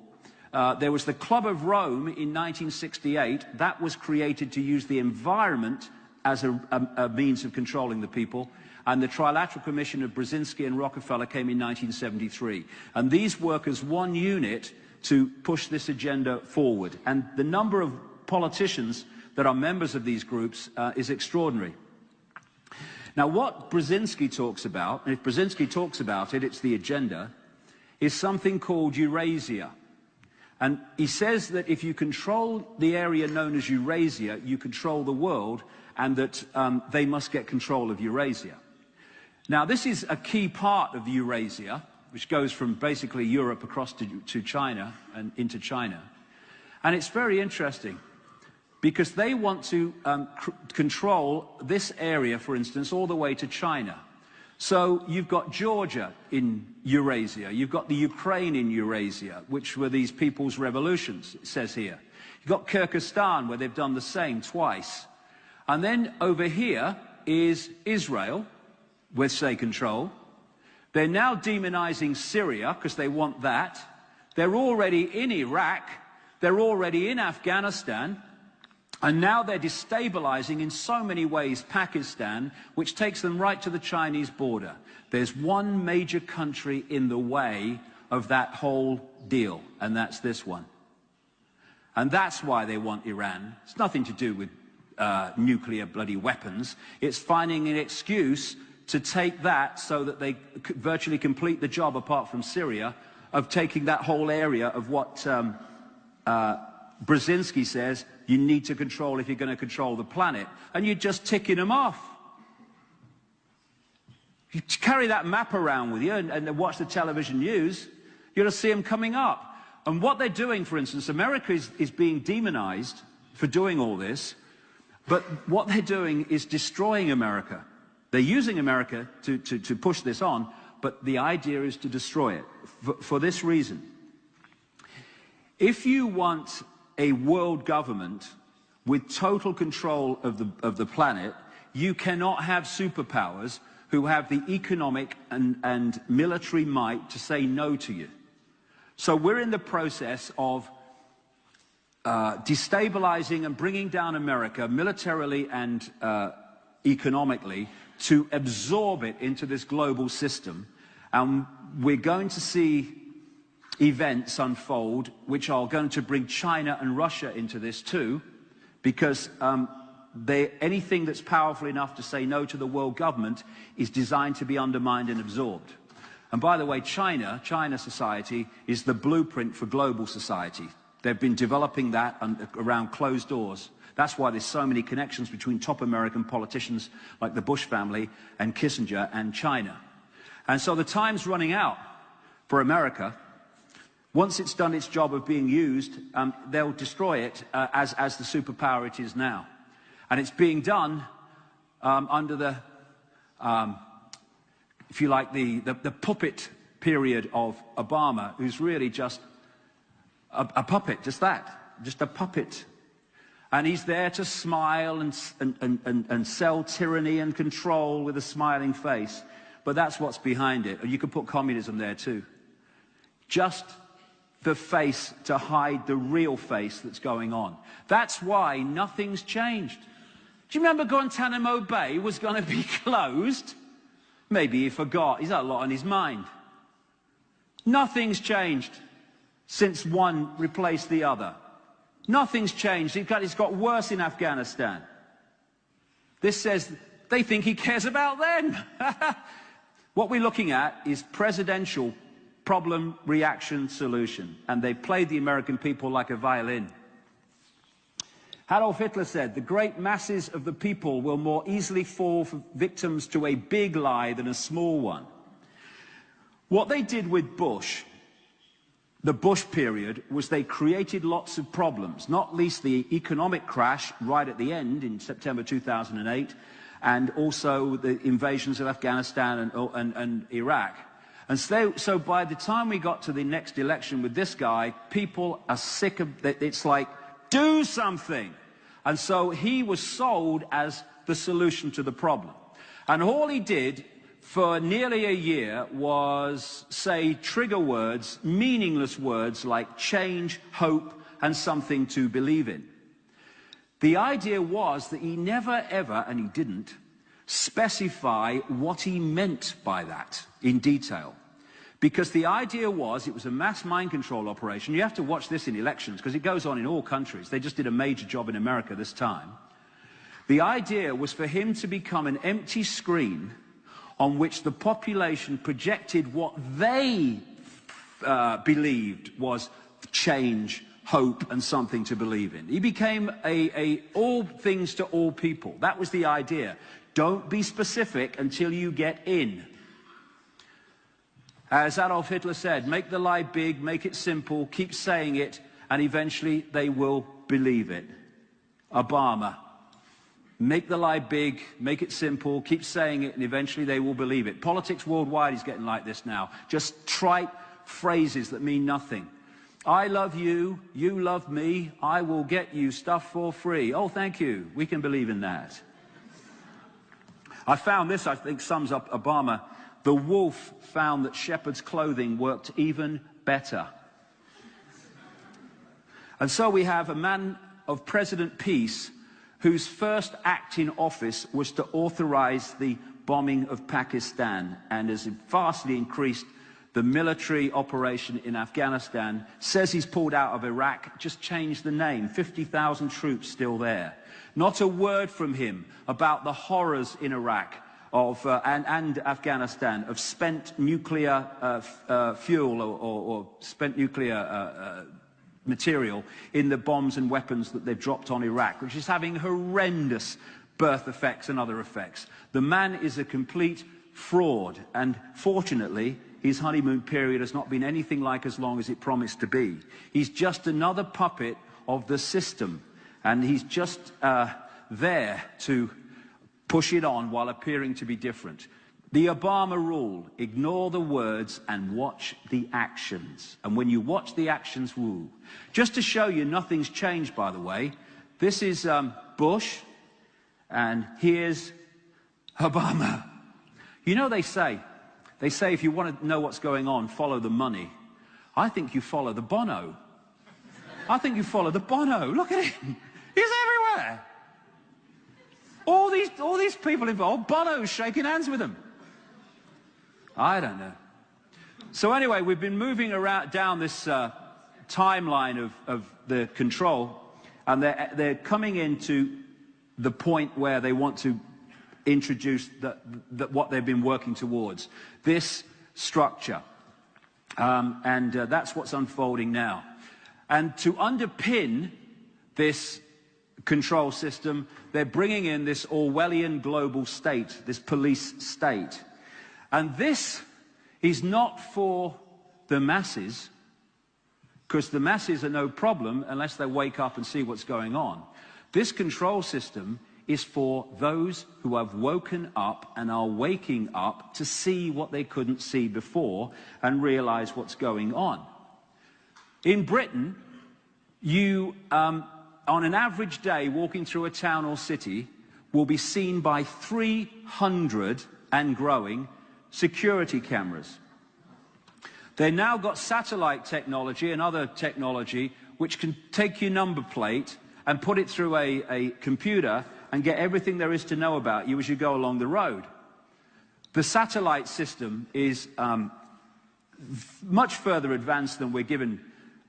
There was the Club of Rome in 1968. That was created to use the environment as a means of controlling the people. And the Trilateral Commission of Brzezinski and Rockefeller came in 1973. And these work as one unit to push this agenda forward. And the number of politicians that are members of these groups is extraordinary. Now, what Brzezinski talks about, and if Brzezinski talks about it, it's the agenda, is something called Eurasia. And he says that if you control the area known as Eurasia, you control the world, and that they must get control of Eurasia. Now, this is a key part of Eurasia, which goes from basically Europe across to China and into China. And it's very interesting, because they want to control this area, for instance, all the way to China. So you've got Georgia in Eurasia, you've got the Ukraine in Eurasia, which were these people's revolutions, it says here. You've got Kyrgyzstan, where they've done the same twice. And then over here is Israel, which they control. They're now demonizing Syria, because they want that. They're already in Iraq, they're already in Afghanistan. And now they're destabilizing in so many ways Pakistan, which takes them right to the Chinese border. There's one major country in the way of that whole deal, and that's this one. And that's why they want Iran. It's nothing to do with nuclear bloody weapons. It's finding an excuse to take that so that they virtually complete the job, apart from Syria, of taking that whole area of what Brzezinski says you need to control if you're going to control the planet. And you're just ticking them off. You carry that map around with you and watch the television news, you're going to see them coming up. And what they're doing, for instance, America is being demonized for doing all this, but what they're doing is destroying America. They're using America to push this on, but the idea is to destroy it for this reason. If you want a world government with total control of the planet, you cannot have superpowers who have the economic and military might to say no to you. So we're in the process of destabilizing and bringing down America militarily and economically to absorb it into this global system. And we're going to see events unfold which are going to bring China and Russia into this too, because anything that's powerful enough to say no to the world government is designed to be undermined and absorbed. And by the way, China society is the blueprint for global society. They've been developing that around closed doors. That's why there's so many connections between top American politicians like the Bush family and Kissinger and China. And so the time's running out for America. Once it's done its job of being used, they'll destroy it as the superpower it is now. And it's being done under the, if you like, the puppet period of Obama, who's really just a puppet, just a puppet. And he's there to smile and sell tyranny and control with a smiling face. But that's what's behind it. You could put communism there too. Just the face to hide the real face that's going on. That's why nothing's changed. Do you remember Guantanamo Bay was going to be closed? Maybe he forgot. He's got a lot on his mind. Nothing's changed since one replaced the other. Nothing's changed. It's got worse in Afghanistan. This says they think he cares about them. What we're looking at is presidential problem, reaction, solution. And they played the American people like a violin. Adolf Hitler said, the great masses of the people will more easily fall victims to a big lie than a small one. What they did with Bush, the Bush period, was they created lots of problems, not least the economic crash right at the end in September 2008, and also the invasions of Afghanistan and Iraq. And so by the time we got to the next election with this guy, people are sick of it. It's like, do something. And so he was sold as the solution to the problem. And all he did for nearly a year was say trigger words, meaningless words like change, hope, and something to believe in. The idea was that he never ever, and he didn't, specify what he meant by that in detail. Because the idea was it was a mass mind control operation. You have to watch this in elections because it goes on in all countries. They just did a major job in America this time. The idea was for him to become an empty screen on which the population projected what they believed was change, hope, and something to believe in. He became all things to all people. That was the idea. Don't be specific until you get in. As Adolf Hitler said, make the lie big, make it simple, keep saying it, and eventually they will believe it. Obama, make the lie big, make it simple, keep saying it, and eventually they will believe it. Politics worldwide is getting like this now. Just trite phrases that mean nothing. I love you, you love me, I will get you stuff for free. Oh, thank you, we can believe in that. I found this, I think, sums up Obama. The wolf found that shepherd's clothing worked even better. And so we have a man of President Peace whose first act in office was to authorize the bombing of Pakistan and has vastly increased the military operation in Afghanistan, says he's pulled out of Iraq, just changed the name, 50,000 troops still there. Not a word from him about the horrors in Iraq and Afghanistan of spent nuclear fuel or spent nuclear material in the bombs and weapons that they've dropped on Iraq, which is having horrendous birth effects and other effects. The man is a complete fraud, and fortunately, his honeymoon period has not been anything like as long as it promised to be. He's just another puppet of the system, and he's just there to push it on while appearing to be different. The Obama rule, ignore the words and watch the actions. And when you watch the actions, woo. Just to show you nothing's changed, by the way, this is Bush, and here's Obama. You know, they say if you want to know what's going on, follow the money. I think you follow the Bono. I think you follow the Bono. Look at him. He's everywhere. All these people involved, Bono's shaking hands with them. I don't know. So anyway, we've been moving around down this timeline of the control, and they're coming into the point where they want to introduce what they've been working towards, this structure. And that's what's unfolding now. And to underpin this control system, they're bringing in this Orwellian global state, this police state. And this is not for the masses, because the masses are no problem unless they wake up and see what's going on. This control system is for those who have woken up and are waking up to see what they couldn't see before and realize what's going on. In Britain, you on an average day, walking through a town or city, will be seen by 300 and growing security cameras. They've now got satellite technology and other technology which can take your number plate and put it through a computer and get everything there is to know about you as you go along the road. The satellite system is much further advanced than we're given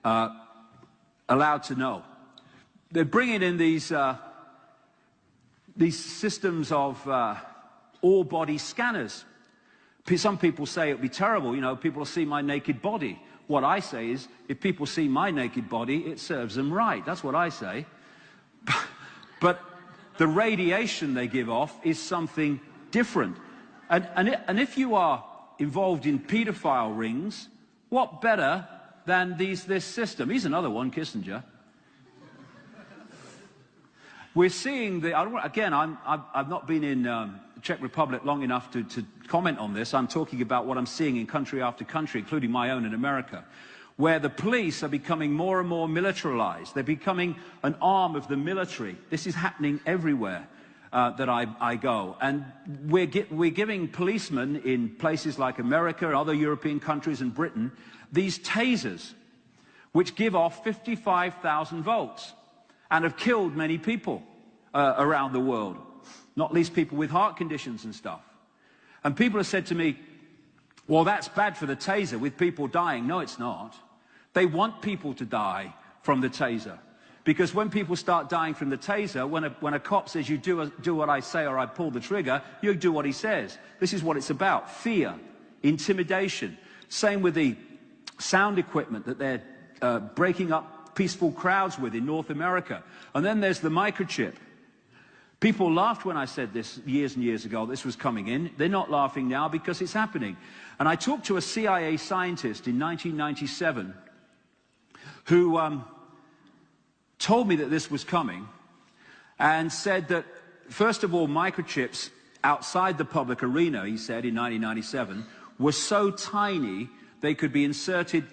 allowed to know. They're bringing in these systems of all-body scanners. Some people say it would be terrible, you know, people will see my naked body. What I say is, if people see my naked body, it serves them right. That's what I say. But the radiation they give off is something different. And if you are involved in paedophile rings, what better than this system? Here's another one, Kissinger. We're seeing again, I've not been in the Czech Republic long enough to comment on this. I'm talking about what I'm seeing in country after country, including my own in America, where the police are becoming more and more militarized. They're becoming an arm of the military. This is happening everywhere that I go. And we're giving policemen in places like America and other European countries and Britain these tasers, which give off 55,000 volts and have killed many people around the world, not least people with heart conditions and stuff. And people have said to me, well, that's bad for the taser with people dying. No, it's not. They want people to die from the taser. Because when people start dying from the taser, when a cop says, you do what I say or I pull the trigger, you do what he says. This is what it's about. Fear, intimidation. Same with the sound equipment that they're breaking up peaceful crowds with in North America. And then there's the microchip. People laughed when I said this years and years ago, this was coming in. They're not laughing now because it's happening. And I talked to a CIA scientist in 1997 who told me that this was coming and said that, first of all, microchips outside the public arena, he said in 1997, were so tiny they could be inserted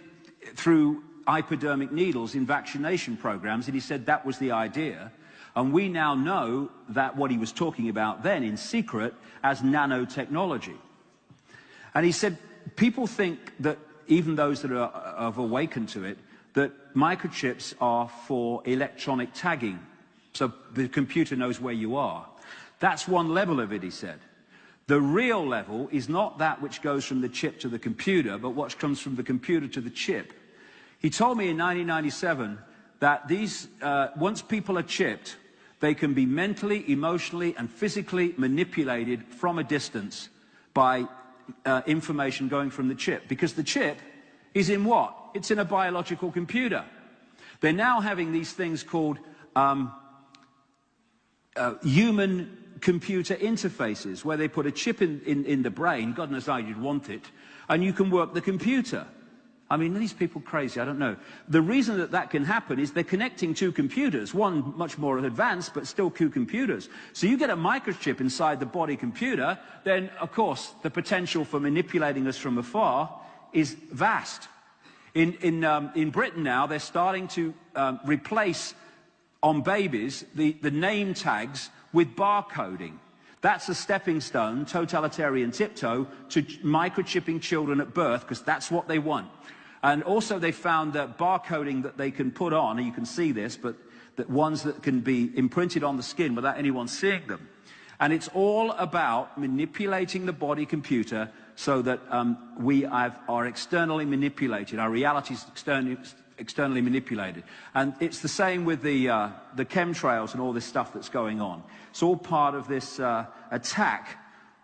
through hypodermic needles in vaccination programs, and he said that was the idea. And we now know that what he was talking about then in secret as nanotechnology. And he said people think that, even those that have awakened to it, that microchips are for electronic tagging, so the computer knows where you are. That's one level of it, he said. The real level is not that which goes from the chip to the computer, but what comes from the computer to the chip. He told me in 1997 that once people are chipped, they can be mentally, emotionally, and physically manipulated from a distance by information going from the chip. Because the chip is in what? It's in a biological computer. They're now having these things called human computer interfaces, where they put a chip in the brain, God knows how you'd want it, and you can work the computer. I mean, these people crazy, I don't know. The reason that that can happen is they're connecting two computers, one much more advanced, but still two computers. So you get a microchip inside the body computer, then, of course, the potential for manipulating us from afar is vast. In Britain now, they're starting to replace, on babies, the name tags with barcoding. That's a stepping stone, totalitarian tiptoe, to microchipping children at birth, because that's what they want. And also they found that barcoding that they can put on, and you can see this, but that ones that can be imprinted on the skin without anyone seeing them. And it's all about manipulating the body computer so that we are externally manipulated, our reality is externally manipulated. And it's the same with the chemtrails and all this stuff that's going on. It's all part of this attack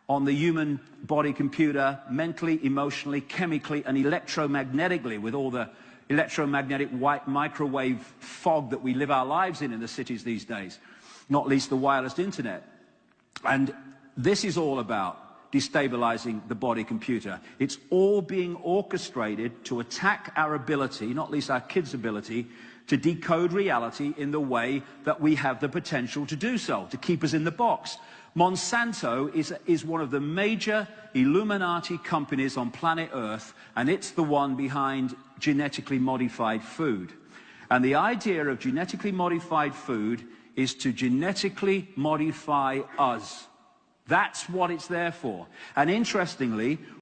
on the human body computer, mentally, emotionally, chemically, and electromagnetically, with all the electromagnetic white microwave fog that we live our lives in the cities these days, not least the wireless internet. And this is all about destabilizing the body computer. It's all being orchestrated to attack our ability, not least our kids' ability, to decode reality in the way that we have the potential to do so, to keep us in the box. Monsanto is one of the major Illuminati companies on planet Earth, and it's the one behind genetically modified food. And the idea of genetically modified food is to genetically modify us. That's what it's there for. And interestingly,